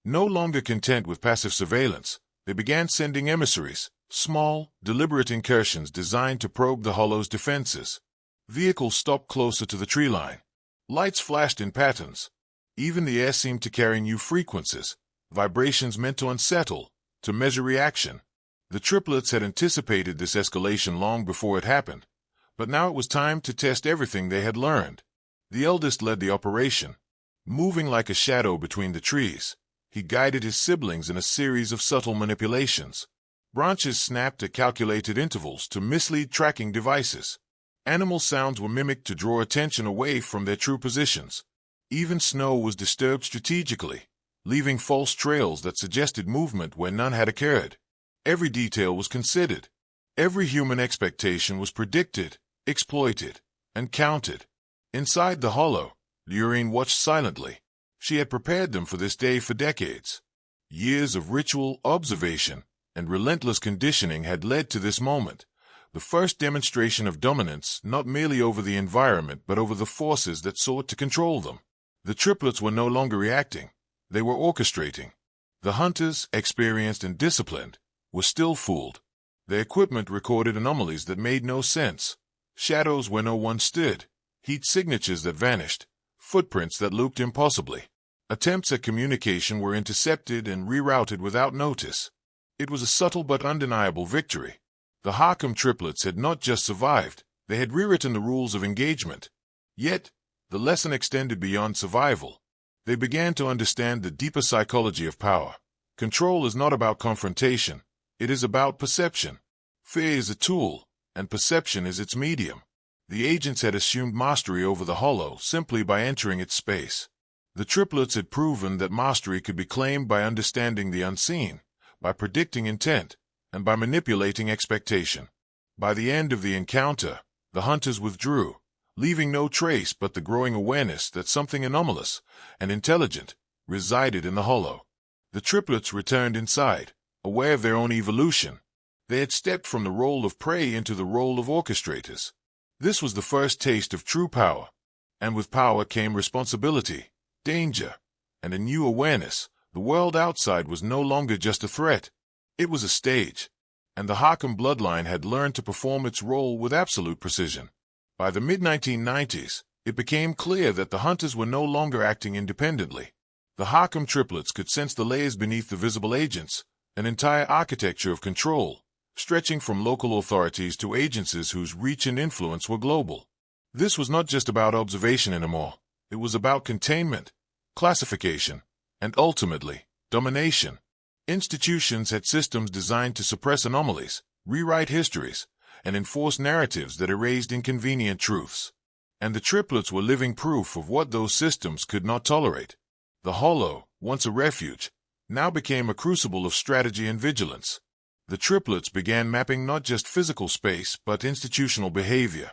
No longer content with passive surveillance, they began sending emissaries, small, deliberate incursions designed to probe the hollow's defenses. Vehicles stopped closer to the tree line. Lights flashed in patterns. Even the air seemed to carry new frequencies, vibrations meant to unsettle, to measure reaction. The triplets had anticipated this escalation long before it happened, but now it was time to test everything they had learned. The eldest led the operation. Moving like a shadow between the trees, he guided his siblings in a series of subtle manipulations. Branches snapped at calculated intervals to mislead tracking devices. Animal sounds were mimicked to draw attention away from their true positions. Even snow was disturbed strategically, leaving false trails that suggested movement where none had occurred. Every detail was considered. Every human expectation was predicted, exploited, and counted. Inside the hollow, Lurine watched silently. She had prepared them for this day for decades. Years of ritual, observation, and relentless conditioning had led to this moment, the first demonstration of dominance not merely over the environment but over the forces that sought to control them. The triplets were no longer reacting. They were orchestrating. The hunters, experienced and disciplined, were still fooled. Their equipment recorded anomalies that made no sense. Shadows where no one stood. Heat signatures that vanished. Footprints that looped impossibly. Attempts at communication were intercepted and rerouted without notice. It was a subtle but undeniable victory. The Harkham triplets had not just survived, they had rewritten the rules of engagement. Yet, the lesson extended beyond survival. They began to understand the deeper psychology of power. Control is not about confrontation. It is about perception. Fear is a tool, and perception is its medium. The agents had assumed mastery over the hollow simply by entering its space. The triplets had proven that mastery could be claimed by understanding the unseen, by predicting intent, and by manipulating expectation. By the end of the encounter, the hunters withdrew, leaving no trace but the growing awareness that something anomalous and intelligent resided in the hollow. The triplets returned inside, aware of their own evolution. They had stepped from the role of prey into the role of orchestrators. This was the first taste of true power, and with power came responsibility, danger, and a new awareness. The world outside was no longer just a threat. It was a stage, and the Harkham bloodline had learned to perform its role with absolute precision. By the mid-1990s, it became clear that the hunters were no longer acting independently. The Harkham triplets could sense the layers beneath the visible agents, an entire architecture of control, stretching from local authorities to agencies whose reach and influence were global. This was not just about observation anymore. It was about containment, classification, and ultimately, domination. Institutions had systems designed to suppress anomalies, rewrite histories, and enforce narratives that erased inconvenient truths. And the triplets were living proof of what those systems could not tolerate. The hollow, once a refuge, now became a crucible of strategy and vigilance. The triplets began mapping not just physical space but institutional behavior.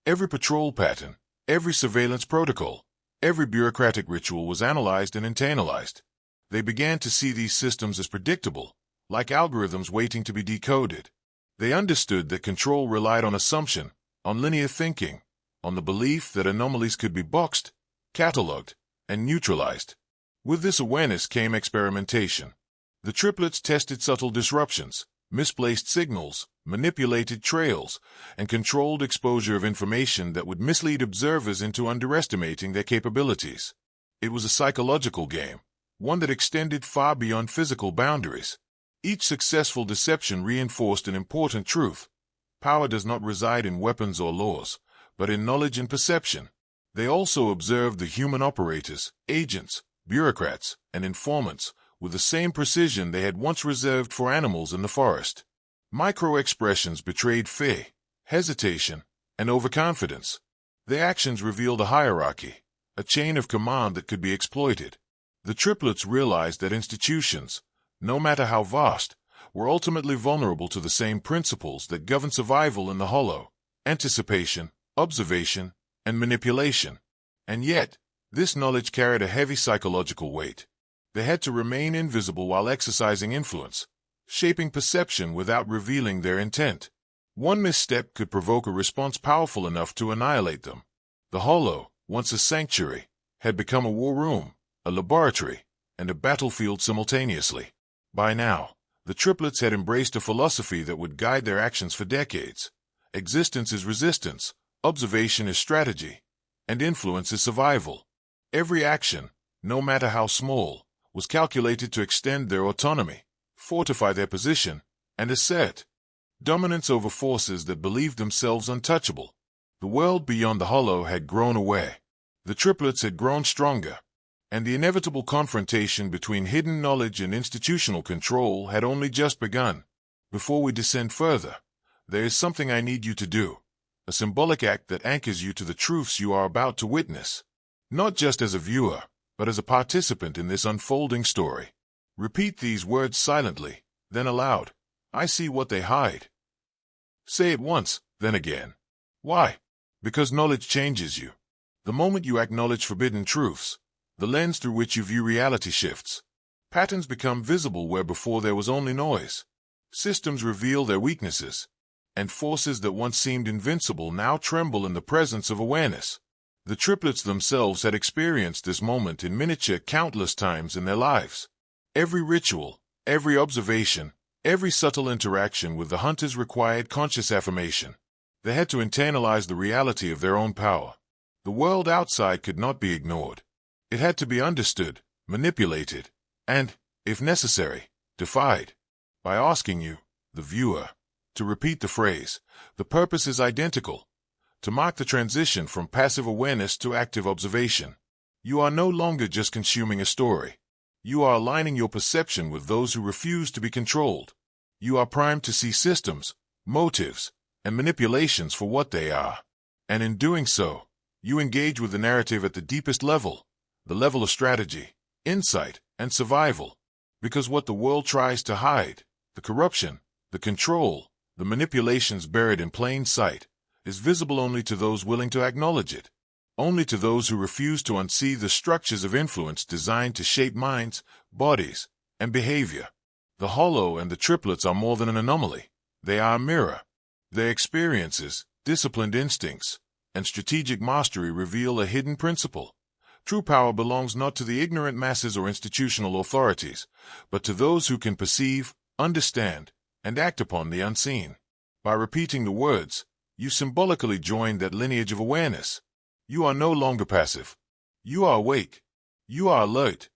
Every patrol pattern, every surveillance protocol, every bureaucratic ritual was analyzed and internalized. They began to see these systems as predictable, like algorithms waiting to be decoded. They understood that control relied on assumption, on linear thinking, on the belief that anomalies could be boxed, cataloged, and neutralized. With this awareness came experimentation. The triplets tested subtle disruptions, misplaced signals, manipulated trails, and controlled exposure of information that would mislead observers into underestimating their capabilities. It was a psychological game, one that extended far beyond physical boundaries. Each successful deception reinforced an important truth. Power does not reside in weapons or laws, but in knowledge and perception. They also observed the human operators, agents, bureaucrats, and informants with the same precision they had once reserved for animals in the forest. Micro-expressions betrayed fear, hesitation, and overconfidence. Their actions revealed a hierarchy, a chain of command that could be exploited. The triplets realized that institutions, no matter how vast, were ultimately vulnerable to the same principles that govern survival in the hollow: anticipation, observation, and manipulation. And yet, this knowledge carried a heavy psychological weight. They had to remain invisible while exercising influence, shaping perception without revealing their intent. One misstep could provoke a response powerful enough to annihilate them. The hollow, once a sanctuary, had become a war room, a laboratory, and a battlefield simultaneously. By now, the triplets had embraced a philosophy that would guide their actions for decades. Existence is resistance, observation is strategy, and influence is survival. Every action, no matter how small, was calculated to extend their autonomy, fortify their position, and assert dominance over forces that believed themselves untouchable. The world beyond the hollow had grown aware. The triplets had grown stronger, and the inevitable confrontation between hidden knowledge and institutional control had only just begun. Before we descend further, there is something I need you to do, a symbolic act that anchors you to the truths you are about to witness, not just as a viewer, but as a participant in this unfolding story. Repeat these words silently, then aloud. I see what they hide. Say it once, then again. Why? Because knowledge changes you. The moment you acknowledge forbidden truths, the lens through which you view reality shifts. Patterns become visible where before there was only noise. Systems reveal their weaknesses, and forces that once seemed invincible now tremble in the presence of awareness. The triplets themselves had experienced this moment in miniature countless times in their lives. Every ritual, every observation, every subtle interaction with the hunters required conscious affirmation. They had to internalize the reality of their own power. The world outside could not be ignored. It had to be understood, manipulated, and, if necessary, defied. By asking you, the viewer, to repeat the phrase, the purpose is identical, to mark the transition from passive awareness to active observation. You are no longer just consuming a story. You are aligning your perception with those who refuse to be controlled. You are primed to see systems, motives, and manipulations for what they are. And in doing so, you engage with the narrative at the deepest level, the level of strategy, insight, and survival. Because what the world tries to hide, the corruption, the control, the manipulations buried in plain sight, is visible only to those willing to acknowledge it. Only to those who refuse to unsee the structures of influence designed to shape minds, bodies, and behavior. The hollow and the triplets are more than an anomaly. They are a mirror. Their experiences, disciplined instincts, and strategic mastery reveal a hidden principle. True power belongs not to the ignorant masses or institutional authorities, but to those who can perceive, understand, and act upon the unseen. By repeating the words, you symbolically join that lineage of awareness. You are no longer passive. You are awake. You are alert.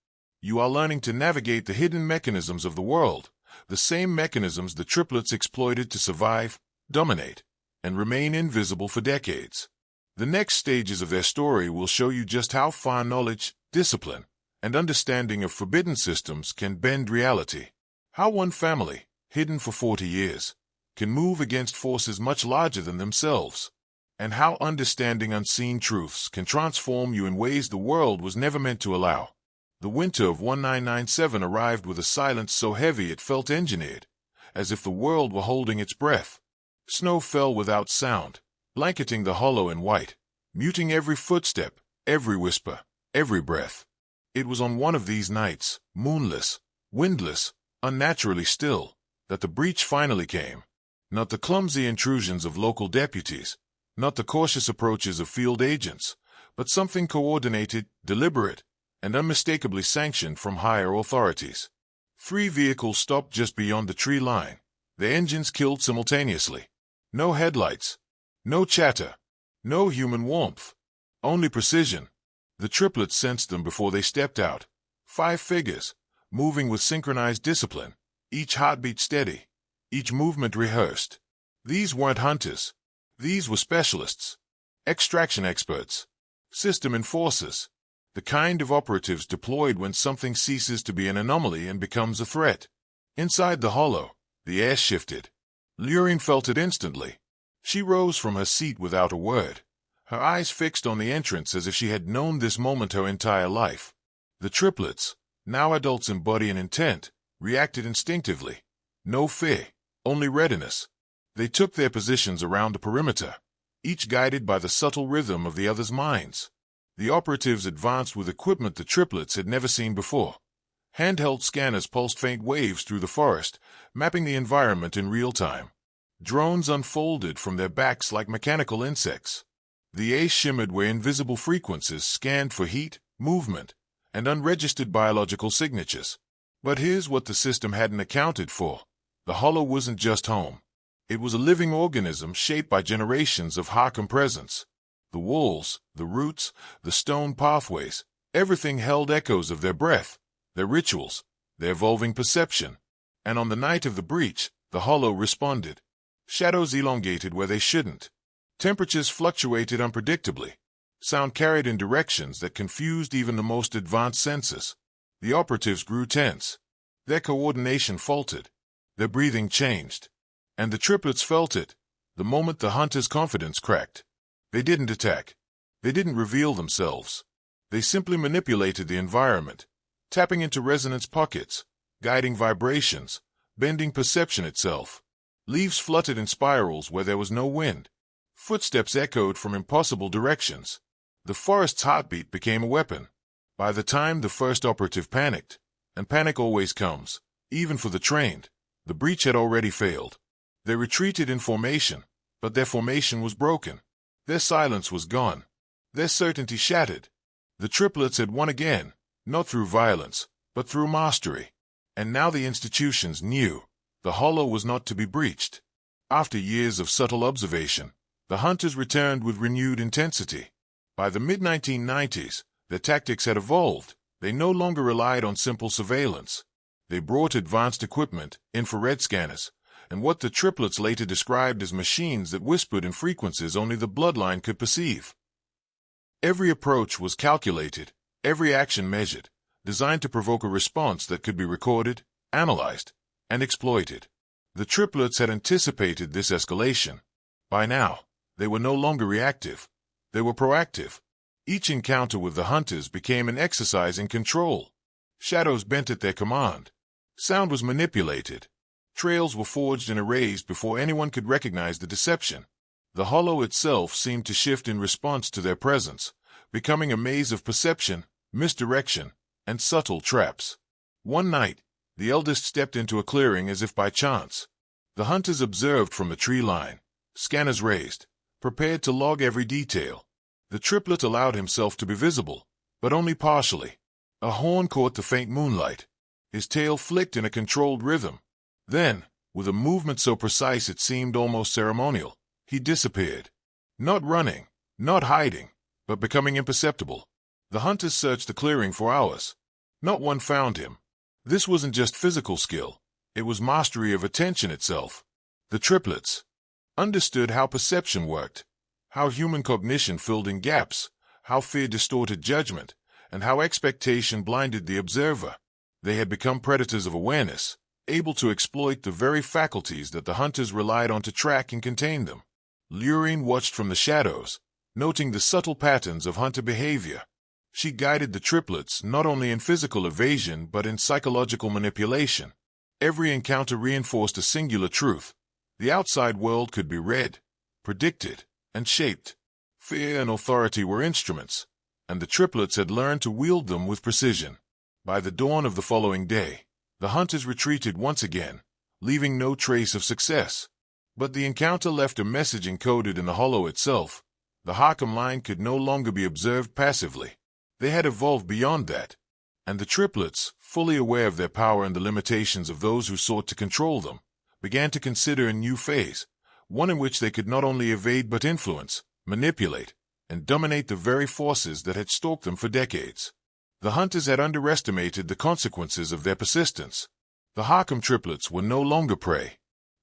You are learning to navigate the hidden mechanisms of the world, the same mechanisms the triplets exploited to survive, dominate, and remain invisible for decades. The next stages of their story will show you just how far knowledge, discipline, and understanding of forbidden systems can bend reality. How one family, hidden for 40 years, can move against forces much larger than themselves, and how understanding unseen truths can transform you in ways the world was never meant to allow. The winter of 1997 arrived with a silence so heavy it felt engineered, as if the world were holding its breath. Snow fell without sound, blanketing the hollow in white, muting every footstep, every whisper, every breath. It was on one of these nights, moonless, windless, unnaturally still, that the breach finally came. Not the clumsy intrusions of local deputies, not the cautious approaches of field agents, but something coordinated, deliberate, and unmistakably sanctioned from higher authorities. 3 vehicles stopped just beyond the tree line, their engines killed simultaneously. No headlights, no chatter, no human warmth, only precision. The triplets sensed them before they stepped out. 5 figures, moving with synchronized discipline, each heartbeat steady, each movement rehearsed. These weren't hunters. These were specialists, extraction experts, system enforcers, the kind of operatives deployed when something ceases to be an anomaly and becomes a threat. Inside the hollow, the air shifted. Lurin felt it instantly. She rose from her seat without a word, her eyes fixed on the entrance as if she had known this moment her entire life. The triplets, now adults in body and intent, reacted instinctively. No fear, only readiness. They took their positions around the perimeter, each guided by the subtle rhythm of the other's minds. The operatives advanced with equipment the triplets had never seen before. Handheld scanners pulsed faint waves through the forest, mapping the environment in real time. Drones unfolded from their backs like mechanical insects. The air shimmered where invisible frequencies scanned for heat, movement, and unregistered biological signatures. But here's what the system hadn't accounted for. The hollow wasn't just home. It was a living organism shaped by generations of Harkam presence. The walls, the roots, the stone pathways, everything held echoes of their breath, their rituals, their evolving perception. And on the night of the breach, the hollow responded. Shadows elongated where they shouldn't. Temperatures fluctuated unpredictably. Sound carried in directions that confused even the most advanced senses. The operatives grew tense. Their coordination faltered. Their breathing changed. And the triplets felt it, the moment the hunter's confidence cracked. They didn't attack. They didn't reveal themselves. They simply manipulated the environment, tapping into resonance pockets, guiding vibrations, bending perception itself. Leaves fluttered in spirals where there was no wind. Footsteps echoed from impossible directions. The forest's heartbeat became a weapon. By the time the first operative panicked, and panic always comes, even for the trained, the breach had already failed. They retreated in formation, but their formation was broken. Their silence was gone. Their certainty shattered. The triplets had won again, not through violence, but through mastery. And now the institutions knew the hollow was not to be breached. After years of subtle observation, the hunters returned with renewed intensity. By the mid-1990s, their tactics had evolved. They no longer relied on simple surveillance. They brought advanced equipment, infrared scanners, and what the triplets later described as machines that whispered in frequencies only the bloodline could perceive. Every approach was calculated, every action measured, designed to provoke a response that could be recorded, analyzed, and exploited. The triplets had anticipated this escalation. By now, they were no longer reactive. They were proactive. Each encounter with the hunters became an exercise in control. Shadows bent at their command. Sound was manipulated. Trails were forged and erased before anyone could recognize the deception. The hollow itself seemed to shift in response to their presence, becoming a maze of perception, misdirection, and subtle traps. One night, the eldest stepped into a clearing as if by chance. The hunters observed from the tree line, scanners raised, prepared to log every detail. The triplet allowed himself to be visible, but only partially. A horn caught the faint moonlight. His tail flicked in a controlled rhythm. Then, with a movement so precise it seemed almost ceremonial, he disappeared. Not running, not hiding, but becoming imperceptible. The hunters searched the clearing for hours. Not one found him. This wasn't just physical skill. It was mastery of attention itself. The triplets understood how perception worked, how human cognition filled in gaps, how fear distorted judgment, and how expectation blinded the observer. They had become predators of awareness, able to exploit the very faculties that the hunters relied on to track and contain them. Lurine watched from the shadows, noting the subtle patterns of hunter behavior. She guided the triplets not only in physical evasion but in psychological manipulation. Every encounter reinforced a singular truth. The outside world could be read, predicted, and shaped. Fear and authority were instruments, and the triplets had learned to wield them with precision. By the dawn of the following day, the hunters retreated once again, leaving no trace of success. But the encounter left a message encoded in the hollow itself. The Harkam line could no longer be observed passively. They had evolved beyond that, and the triplets, fully aware of their power and the limitations of those who sought to control them, began to consider a new phase, one in which they could not only evade but influence, manipulate, and dominate the very forces that had stalked them for decades. The hunters had underestimated the consequences of their persistence. The Harkam triplets were no longer prey.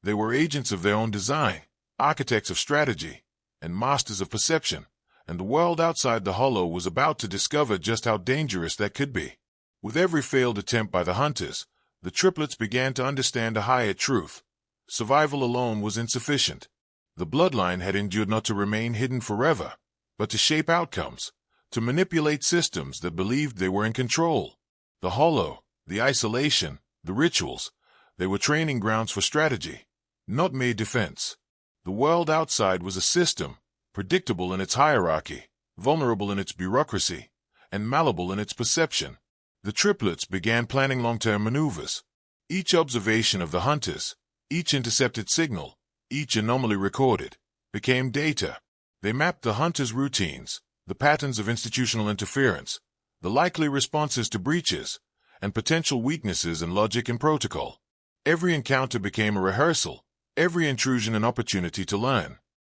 They were agents of their own design, architects of strategy, and masters of perception, and the world outside the hollow was about to discover just how dangerous that could be. With every failed attempt by the hunters, the triplets began to understand a higher truth. Survival alone was insufficient. The bloodline had endured not to remain hidden forever, but to shape outcomes, to manipulate systems that believed they were in control. The hollow, the isolation, the rituals, they were training grounds for strategy, not mere defense. The world outside was a system, predictable in its hierarchy, vulnerable in its bureaucracy, and malleable in its perception. The triplets began planning long-term maneuvers. Each observation of the hunters, each intercepted signal, each anomaly recorded, became data. They mapped the hunters' routines, the patterns of institutional interference, the likely responses to breaches, and potential weaknesses in logic and protocol. Every encounter became a rehearsal, every intrusion an opportunity to learn.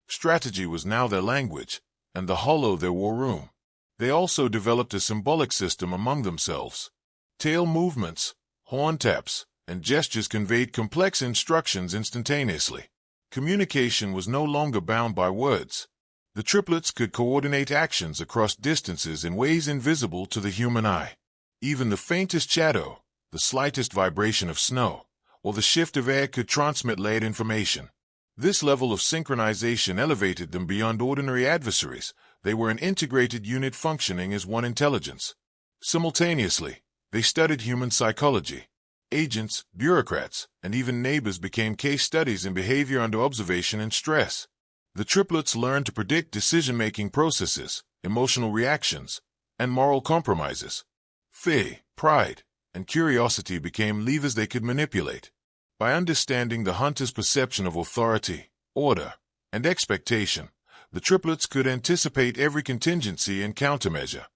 Strategy was now their language, and the hollow their war room. They also developed a symbolic system among themselves. Tail movements, horn taps, and gestures conveyed complex instructions instantaneously. Communication was no longer bound by words. The triplets could coordinate actions across distances in ways invisible to the human eye. Even the faintest shadow, the slightest vibration of snow, or the shift of air could transmit layered information. This level of synchronization elevated them beyond ordinary adversaries. They were an integrated unit functioning as one intelligence. Simultaneously, they studied human psychology. Agents, bureaucrats, and even neighbors became case studies in behavior under observation and stress. The triplets learned to predict decision-making processes, emotional reactions, and moral compromises. Fear, pride, and curiosity became levers they could manipulate. By understanding the hunter's perception of authority, order, and expectation, the triplets could anticipate every contingency and countermeasure.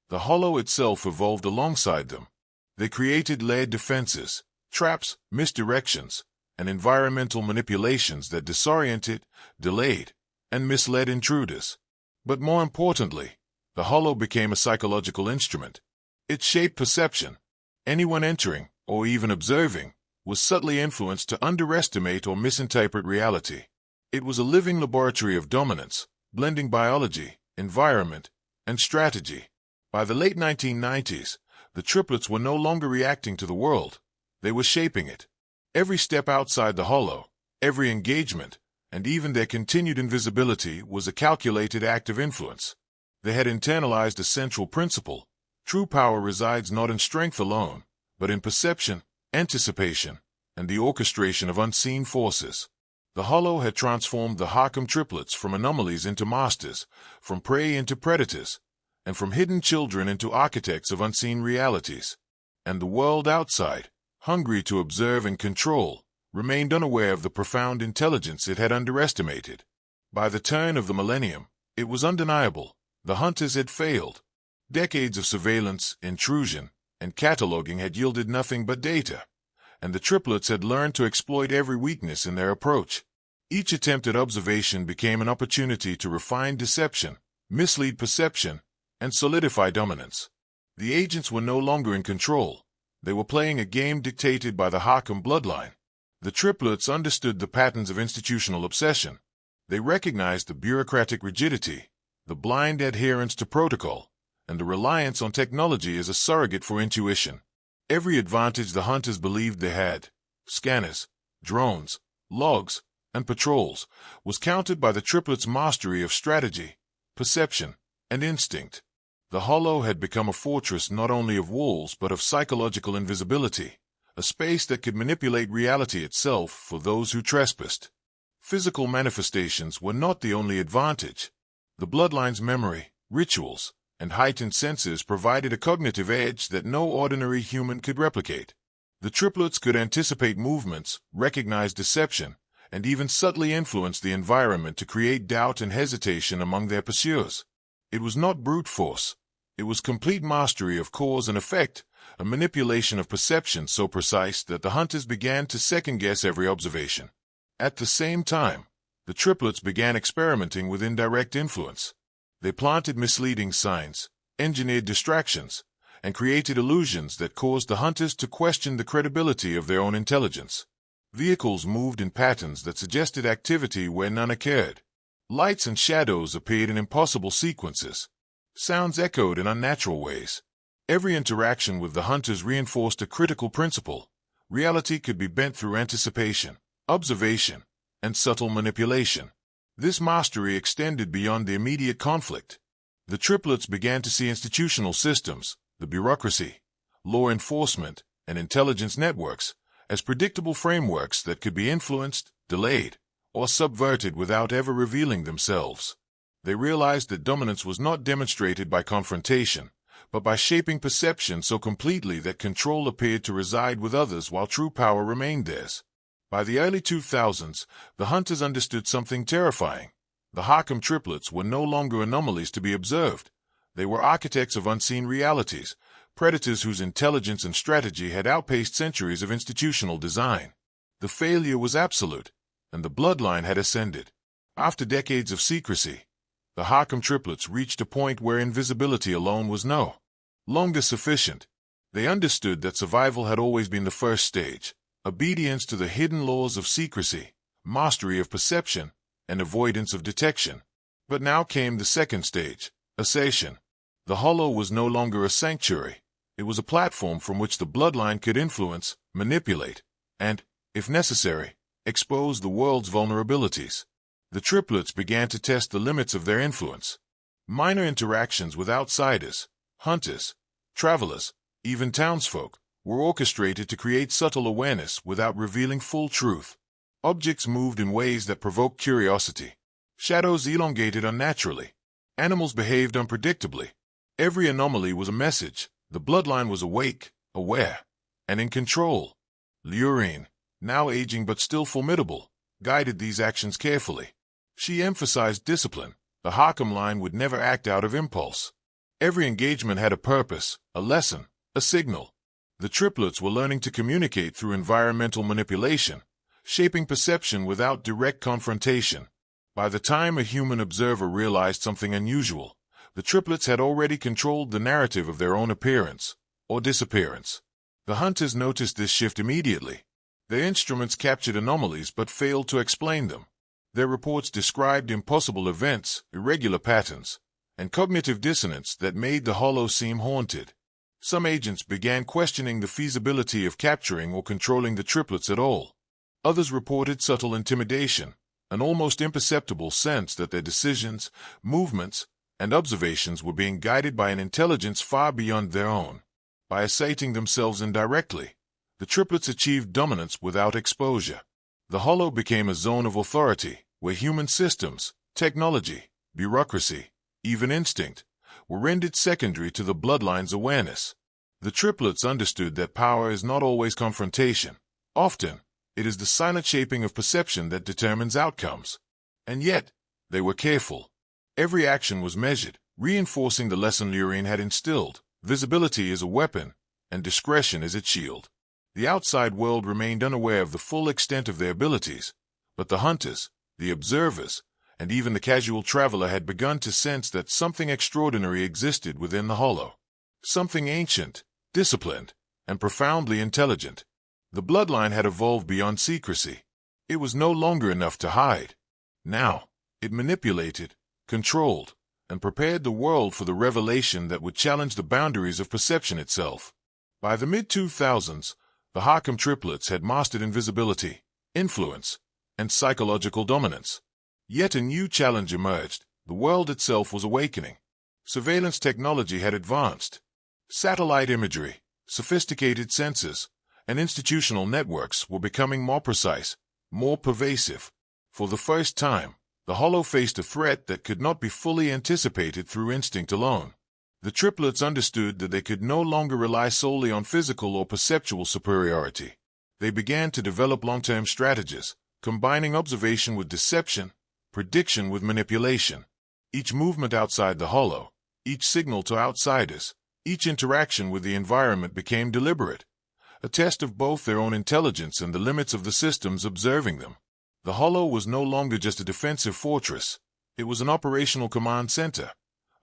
The hollow itself evolved alongside them. They created layered defenses, traps, misdirections, and environmental manipulations that disoriented, delayed, and misled intruders. But more importantly, the hollow became a psychological instrument. It shaped perception. Anyone entering, or even observing, was subtly influenced to underestimate or misinterpret reality. It was a living laboratory of dominance, blending biology, environment, and strategy. By the late 1990s, the triplets were no longer reacting to the world. They were shaping it. Every step outside the hollow, every engagement, and even their continued invisibility was a calculated act of influence. They had internalized a central principle. True power resides not in strength alone, but in perception, anticipation, and the orchestration of unseen forces. The hollow had transformed the Harkham triplets from anomalies into masters, from prey into predators, and from hidden children into architects of unseen realities. And the world outside, hungry to observe and control, remained unaware of the profound intelligence it had underestimated. By the turn of the millennium, it was undeniable. The hunters had failed. Decades of surveillance, intrusion, and cataloging had yielded nothing but data, and the triplets had learned to exploit every weakness in their approach. Each attempt at observation became an opportunity to refine deception, mislead perception, and solidify dominance. The agents were no longer in control. They were playing a game dictated by the Harkham bloodline. The triplets understood the patterns of institutional obsession. They recognized the bureaucratic rigidity, the blind adherence to protocol, and the reliance on technology as a surrogate for intuition. Every advantage the hunters believed they had, scanners, drones, logs, and patrols, was countered by the triplets' mastery of strategy, perception, and instinct. The hollow had become a fortress not only of walls but of psychological invisibility, a space that could manipulate reality itself for those who trespassed. Physical manifestations were not the only advantage. The bloodline's memory, rituals, and heightened senses provided a cognitive edge that no ordinary human could replicate. The triplets could anticipate movements, recognize deception, and even subtly influence the environment to create doubt and hesitation among their pursuers. It was not brute force. It was complete mastery of cause and effect, a manipulation of perception so precise that the hunters began to second-guess every observation. At the same time, the triplets began experimenting with indirect influence. They planted misleading signs, engineered distractions, and created illusions that caused the hunters to question the credibility of their own intelligence. Vehicles moved in patterns that suggested activity where none occurred. Lights and shadows appeared in impossible sequences. Sounds echoed in unnatural ways. Every interaction with the hunters reinforced a critical principle. Reality could be bent through anticipation, observation, and subtle manipulation. This mastery extended beyond the immediate conflict. The triplets began to see institutional systems, the bureaucracy, law enforcement, and intelligence networks, as predictable frameworks that could be influenced, delayed, or subverted without ever revealing themselves. They realized that dominance was not demonstrated by confrontation, but by shaping perception so completely that control appeared to reside with others while true power remained theirs. By the early 2000s, the hunters understood something terrifying. The Harkham triplets were no longer anomalies to be observed. They were architects of unseen realities, predators whose intelligence and strategy had outpaced centuries of institutional design. The failure was absolute, and the bloodline had ascended. After decades of secrecy, the Harkham triplets reached a point where invisibility alone was no longer sufficient. They understood that survival had always been the first stage, obedience to the hidden laws of secrecy, mastery of perception, and avoidance of detection. But now came the second stage, ascension. The Hollow was no longer a sanctuary. It was a platform from which the bloodline could influence, manipulate, and, if necessary, expose the world's vulnerabilities. The triplets began to test the limits of their influence. Minor interactions with outsiders, hunters, travelers, even townsfolk, were orchestrated to create subtle awareness without revealing full truth. Objects moved in ways that provoked curiosity. Shadows elongated unnaturally. Animals behaved unpredictably. Every anomaly was a message. The bloodline was awake, aware, and in control. Lurine, now aging but still formidable, guided these actions carefully. She emphasized discipline. The Harkham line would never act out of impulse. Every engagement had a purpose, a lesson, a signal. The triplets were learning to communicate through environmental manipulation, shaping perception without direct confrontation. By the time a human observer realized something unusual, the triplets had already controlled the narrative of their own appearance, or disappearance. The hunters noticed this shift immediately. Their instruments captured anomalies but failed to explain them. Their reports described impossible events, irregular patterns, and cognitive dissonance that made the Hollow seem haunted. Some agents began questioning the feasibility of capturing or controlling the triplets at all. Others reported subtle intimidation, an almost imperceptible sense that their decisions, movements, and observations were being guided by an intelligence far beyond their own. By asserting themselves indirectly, the triplets achieved dominance without exposure. The Hollow became a zone of authority, where human systems, technology, bureaucracy, even instinct, were rendered secondary to the bloodline's awareness. The triplets understood that power is not always confrontation. Often, it is the silent shaping of perception that determines outcomes. And yet, they were careful. Every action was measured, reinforcing the lesson Lurine had instilled. Visibility is a weapon, and discretion is its shield. The outside world remained unaware of the full extent of their abilities, but the hunters, the observers, and even the casual traveler had begun to sense that something extraordinary existed within the Hollow. Something ancient, disciplined, and profoundly intelligent. The bloodline had evolved beyond secrecy. It was no longer enough to hide. Now, it manipulated, controlled, and prepared the world for the revelation that would challenge the boundaries of perception itself. By the mid-2000s, the Harkham triplets had mastered invisibility, influence, and psychological dominance. Yet a new challenge emerged. The world itself was awakening. Surveillance technology had advanced. Satellite imagery, sophisticated sensors, and institutional networks were becoming more precise, more pervasive. For the first time, the Hollow faced a threat that could not be fully anticipated through instinct alone. The triplets understood that they could no longer rely solely on physical or perceptual superiority. They began to develop long-term strategies, combining observation with deception, prediction with manipulation. Each movement outside the Hollow, each signal to outsiders, each interaction with the environment became deliberate, a test of both their own intelligence and the limits of the systems observing them. The Hollow was no longer just a defensive fortress. It was an operational command center,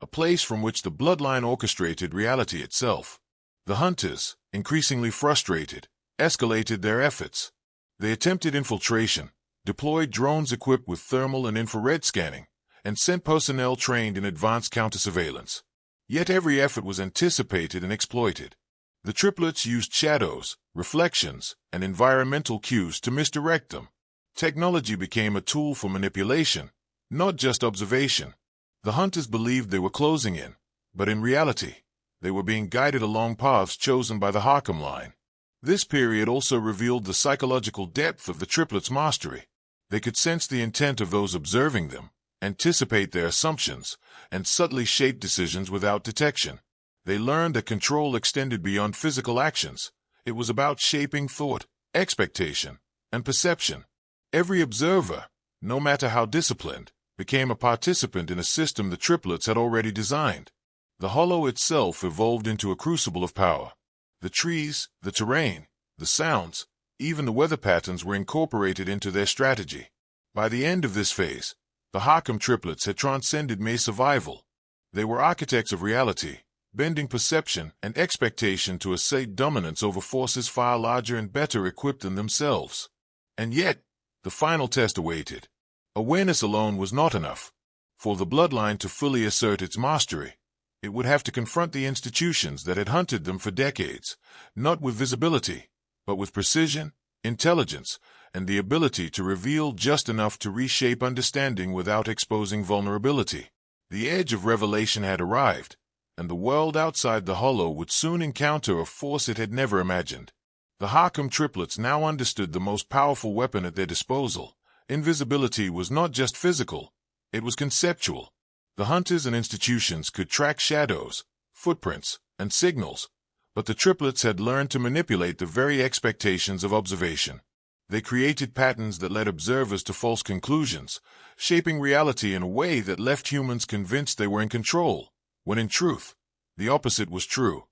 a place from which the bloodline orchestrated reality itself. The hunters, increasingly frustrated, escalated their efforts. They attempted infiltration, deployed drones equipped with thermal and infrared scanning, and sent personnel trained in advanced counter-surveillance. Yet every effort was anticipated and exploited. The triplets used shadows, reflections, and environmental cues to misdirect them. Technology became a tool for manipulation, not just observation. The hunters believed they were closing in, but in reality, they were being guided along paths chosen by the Harkham line. This period also revealed the psychological depth of the triplets' mastery. They could sense the intent of those observing them, anticipate their assumptions, and subtly shape decisions without detection. They learned that control extended beyond physical actions. It was about shaping thought, expectation, and perception. Every observer, no matter how disciplined, became a participant in a system the triplets had already designed. The hollow itself evolved into a crucible of power. The trees, the terrain, the sounds, even the weather patterns were incorporated into their strategy. By the end of this phase, the Harkham triplets had transcended mere survival. They were architects of reality, bending perception and expectation to assert dominance over forces far larger and better equipped than themselves. And yet, the final test awaited. Awareness alone was not enough. For the bloodline to fully assert its mastery, it would have to confront the institutions that had hunted them for decades, not with visibility, but with precision, intelligence, and the ability to reveal just enough to reshape understanding without exposing vulnerability. The edge of revelation had arrived, and the world outside the hollow would soon encounter a force it had never imagined. The Harkham triplets now understood the most powerful weapon at their disposal. Invisibility was not just physical, it was conceptual. The hunters and institutions could track shadows, footprints, and signals, but the triplets had learned to manipulate the very expectations of observation. They created patterns that led observers to false conclusions, shaping reality in a way that left humans convinced they were in control, when in truth, the opposite was true.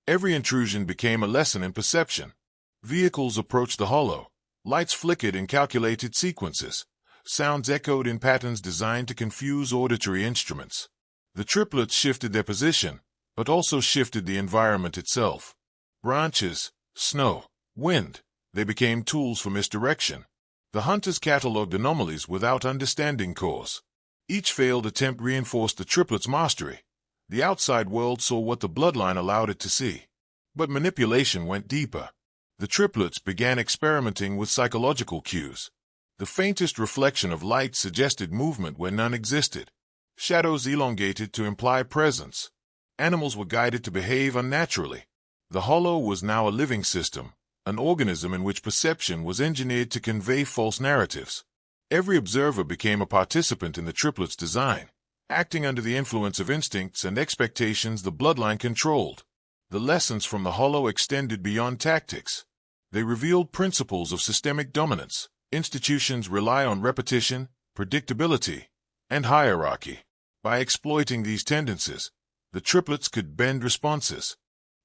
Every intrusion became a lesson in perception. Vehicles approached the hollow, lights flickered in calculated sequences, sounds echoed in patterns designed to confuse auditory instruments. The triplets shifted their position, but also shifted the environment itself. Branches, snow, wind, they became tools for misdirection. The hunters cataloged anomalies without understanding cause. Each failed attempt reinforced the triplets' mastery. The outside world saw what the bloodline allowed it to see. But manipulation went deeper. The triplets began experimenting with psychological cues. The faintest reflection of light suggested movement where none existed. Shadows elongated to imply presence. Animals were guided to behave unnaturally. The hollow was now a living system, an organism in which perception was engineered to convey false narratives. Every observer became a participant in the triplets' design, acting under the influence of instincts and expectations the bloodline controlled. The lessons from the hollow extended beyond tactics. They revealed principles of systemic dominance. Institutions rely on repetition, predictability, and hierarchy. By exploiting these tendencies, the triplets could bend responses.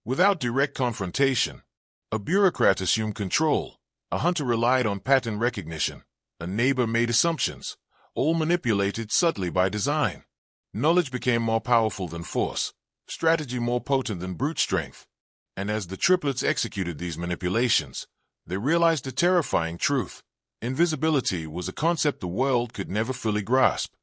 Without direct confrontation, a bureaucrat assumed control, a hunter relied on pattern recognition, a neighbor made assumptions, all manipulated subtly by design. Knowledge became more powerful than force, strategy more potent than brute strength. And as the triplets executed these manipulations, they realized a terrifying truth. Invisibility was a concept the world could never fully grasp.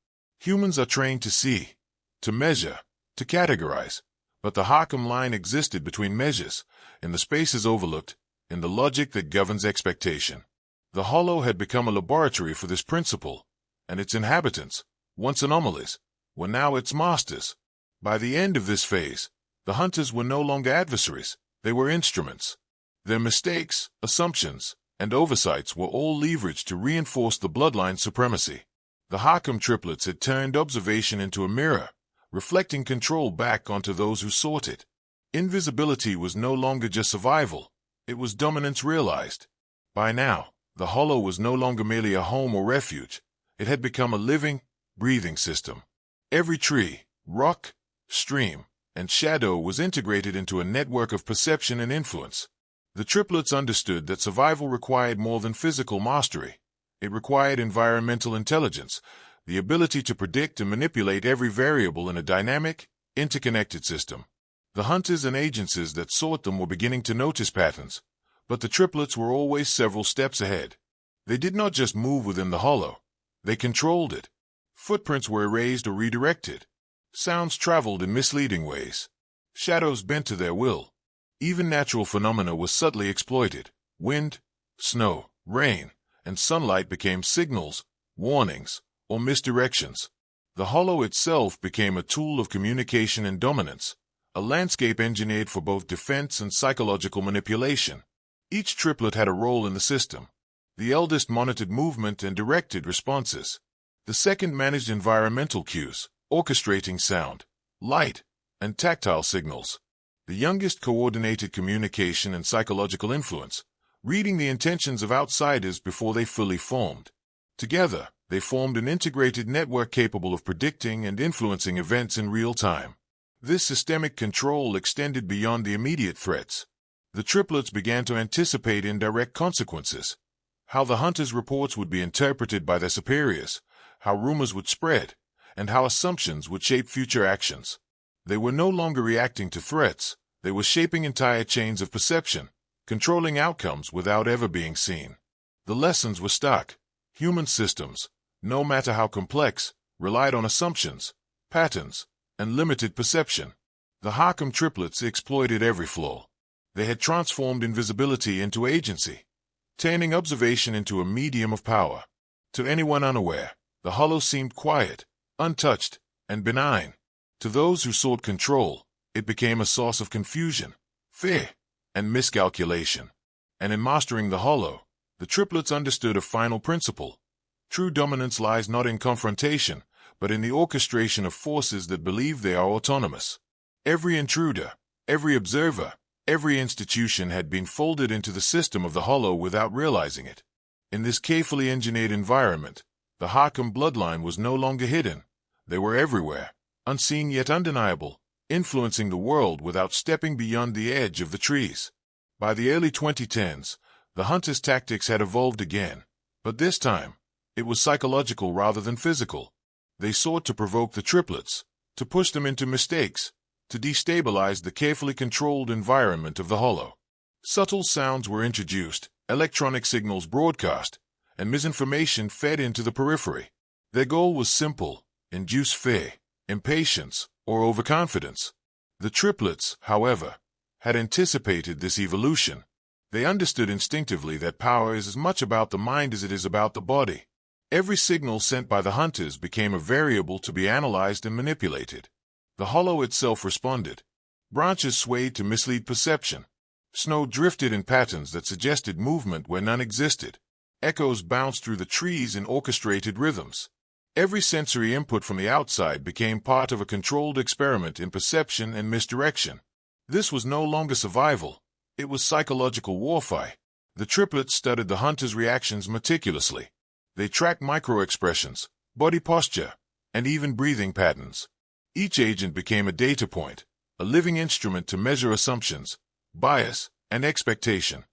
Humans are trained to see, to measure, to categorize, but the Harkham line existed between measures, in the spaces overlooked, in the logic that governs expectation. The hollow had become a laboratory for this principle, and its inhabitants, once anomalies, were now its masters. By the end of this phase, the hunters were no longer adversaries, they were instruments. Their mistakes, assumptions, and oversights were all leveraged to reinforce the bloodline's supremacy. The Harkham triplets had turned observation into a mirror, reflecting control back onto those who sought it. Invisibility was no longer just survival, it was dominance realized. By now, the hollow was no longer merely a home or refuge, it had become a living, breathing system. Every tree, rock, stream, and shadow was integrated into a network of perception and influence. The triplets understood that survival required more than physical mastery. It required environmental intelligence, the ability to predict and manipulate every variable in a dynamic, interconnected system. The hunters and agencies that sought them were beginning to notice patterns, but the triplets were always several steps ahead. They did not just move within the hollow, they controlled it. Footprints were erased or redirected. Sounds traveled in misleading ways. Shadows bent to their will. Even natural phenomena were subtly exploited. Wind, snow, rain, and sunlight became signals, warnings, or misdirections. The hollow itself became a tool of communication and dominance, a landscape engineered for both defense and psychological manipulation. Each triplet had a role in the system. The eldest monitored movement and directed responses. The second managed environmental cues, orchestrating sound, light, and tactile signals. The youngest coordinated communication and psychological influence, reading the intentions of outsiders before they fully formed. Together, they formed an integrated network capable of predicting and influencing events in real time. This systemic control extended beyond the immediate threats. The triplets began to anticipate indirect consequences. How the hunters' reports would be interpreted by their superiors, how rumors would spread, and how assumptions would shape future actions. They were no longer reacting to threats, they were shaping entire chains of perception, controlling outcomes without ever being seen. The lessons were stark. Human systems, no matter how complex, relied on assumptions, patterns, and limited perception. The Harkham triplets exploited every flaw. They had transformed invisibility into agency, turning observation into a medium of power. To anyone unaware, the hollow seemed quiet, untouched, and benign. To those who sought control, it became a source of confusion, fear, and miscalculation. And in mastering the hollow, the triplets understood a final principle. True dominance lies not in confrontation, but in the orchestration of forces that believe they are autonomous. Every intruder, every observer, every institution had been folded into the system of the hollow without realizing it. In this carefully engineered environment, the Harkham bloodline was no longer hidden. They were everywhere, unseen yet undeniable, influencing the world without stepping beyond the edge of the trees. By the early 2010s, the hunters' tactics had evolved again, but this time, it was psychological rather than physical. They sought to provoke the triplets, to push them into mistakes, to destabilize the carefully controlled environment of the hollow. Subtle sounds were introduced, electronic signals broadcast, and misinformation fed into the periphery. Their goal was simple: induce fear, impatience, or overconfidence. The triplets, however, had anticipated this evolution. They understood instinctively that power is as much about the mind as it is about the body. Every signal sent by the hunters became a variable to be analyzed and manipulated. The hollow itself responded. Branches swayed to mislead perception. Snow drifted in patterns that suggested movement where none existed. Echoes bounced through the trees in orchestrated rhythms. Every sensory input from the outside became part of a controlled experiment in perception and misdirection. This was no longer survival. It was psychological warfare. The triplets studied the hunter's reactions meticulously. They tracked micro-expressions, body posture, and even breathing patterns. Each agent became a data point, a living instrument to measure assumptions, bias, and expectation.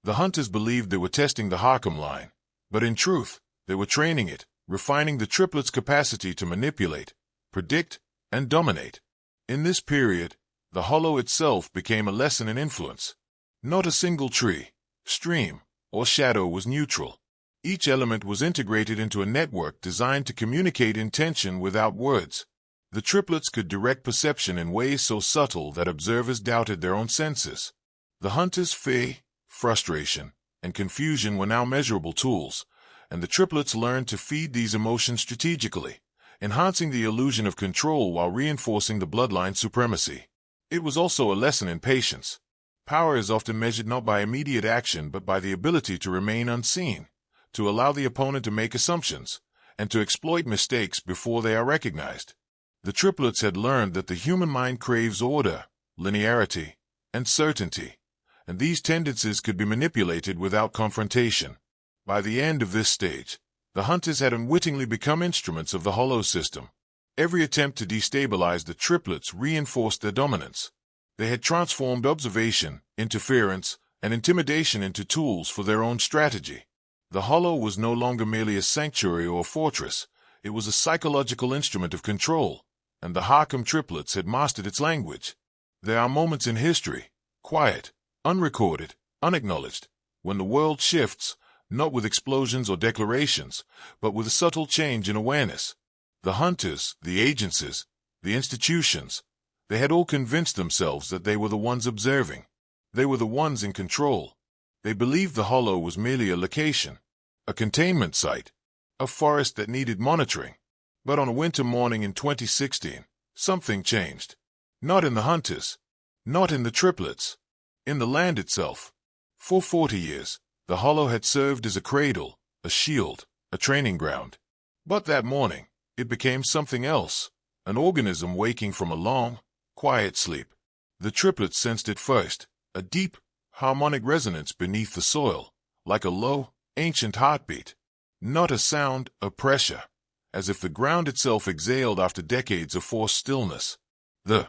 The hunters believed they were testing the Harkham line, but in truth, they were training it, refining the triplets' capacity to manipulate, predict, and dominate. In this period, the hollow itself became a lesson in influence. Not a single tree, stream, or shadow was neutral. Each element was integrated into a network designed to communicate intention without words. The triplets could direct perception in ways so subtle that observers doubted their own senses. The hunters' fear, frustration, and confusion were now measurable tools, and the triplets learned to feed these emotions strategically, enhancing the illusion of control while reinforcing the bloodline supremacy. It was also a lesson in patience. Power is often measured not by immediate action but by the ability to remain unseen, to allow the opponent to make assumptions, and to exploit mistakes before they are recognized. The triplets had learned that the human mind craves order, linearity, and certainty, and these tendencies could be manipulated without confrontation. By the end of this stage, the hunters had unwittingly become instruments of the hollow system. Every attempt to destabilize the triplets reinforced their dominance. They had transformed observation, interference, and intimidation into tools for their own strategy. The hollow was no longer merely a sanctuary or fortress. It was a psychological instrument of control, and the Harkham triplets had mastered its language. There are moments in history, quiet, unrecorded, unacknowledged, when the world shifts, not with explosions or declarations, but with a subtle change in awareness. The hunters, the agencies, the institutions, they had all convinced themselves that they were the ones observing. They were the ones in control. They believed the hollow was merely a location, a containment site, a forest that needed monitoring. But on a winter morning in 2016, something changed. Not in the hunters, not in the triplets, in the land itself. For 40 years, the hollow had served as a cradle, a shield, a training ground. But that morning, it became something else, an organism waking from a long, quiet sleep. The triplets sensed it first, a deep, harmonic resonance beneath the soil, like a low, ancient heartbeat. Not a sound, a pressure, as if the ground itself exhaled after decades of forced stillness. The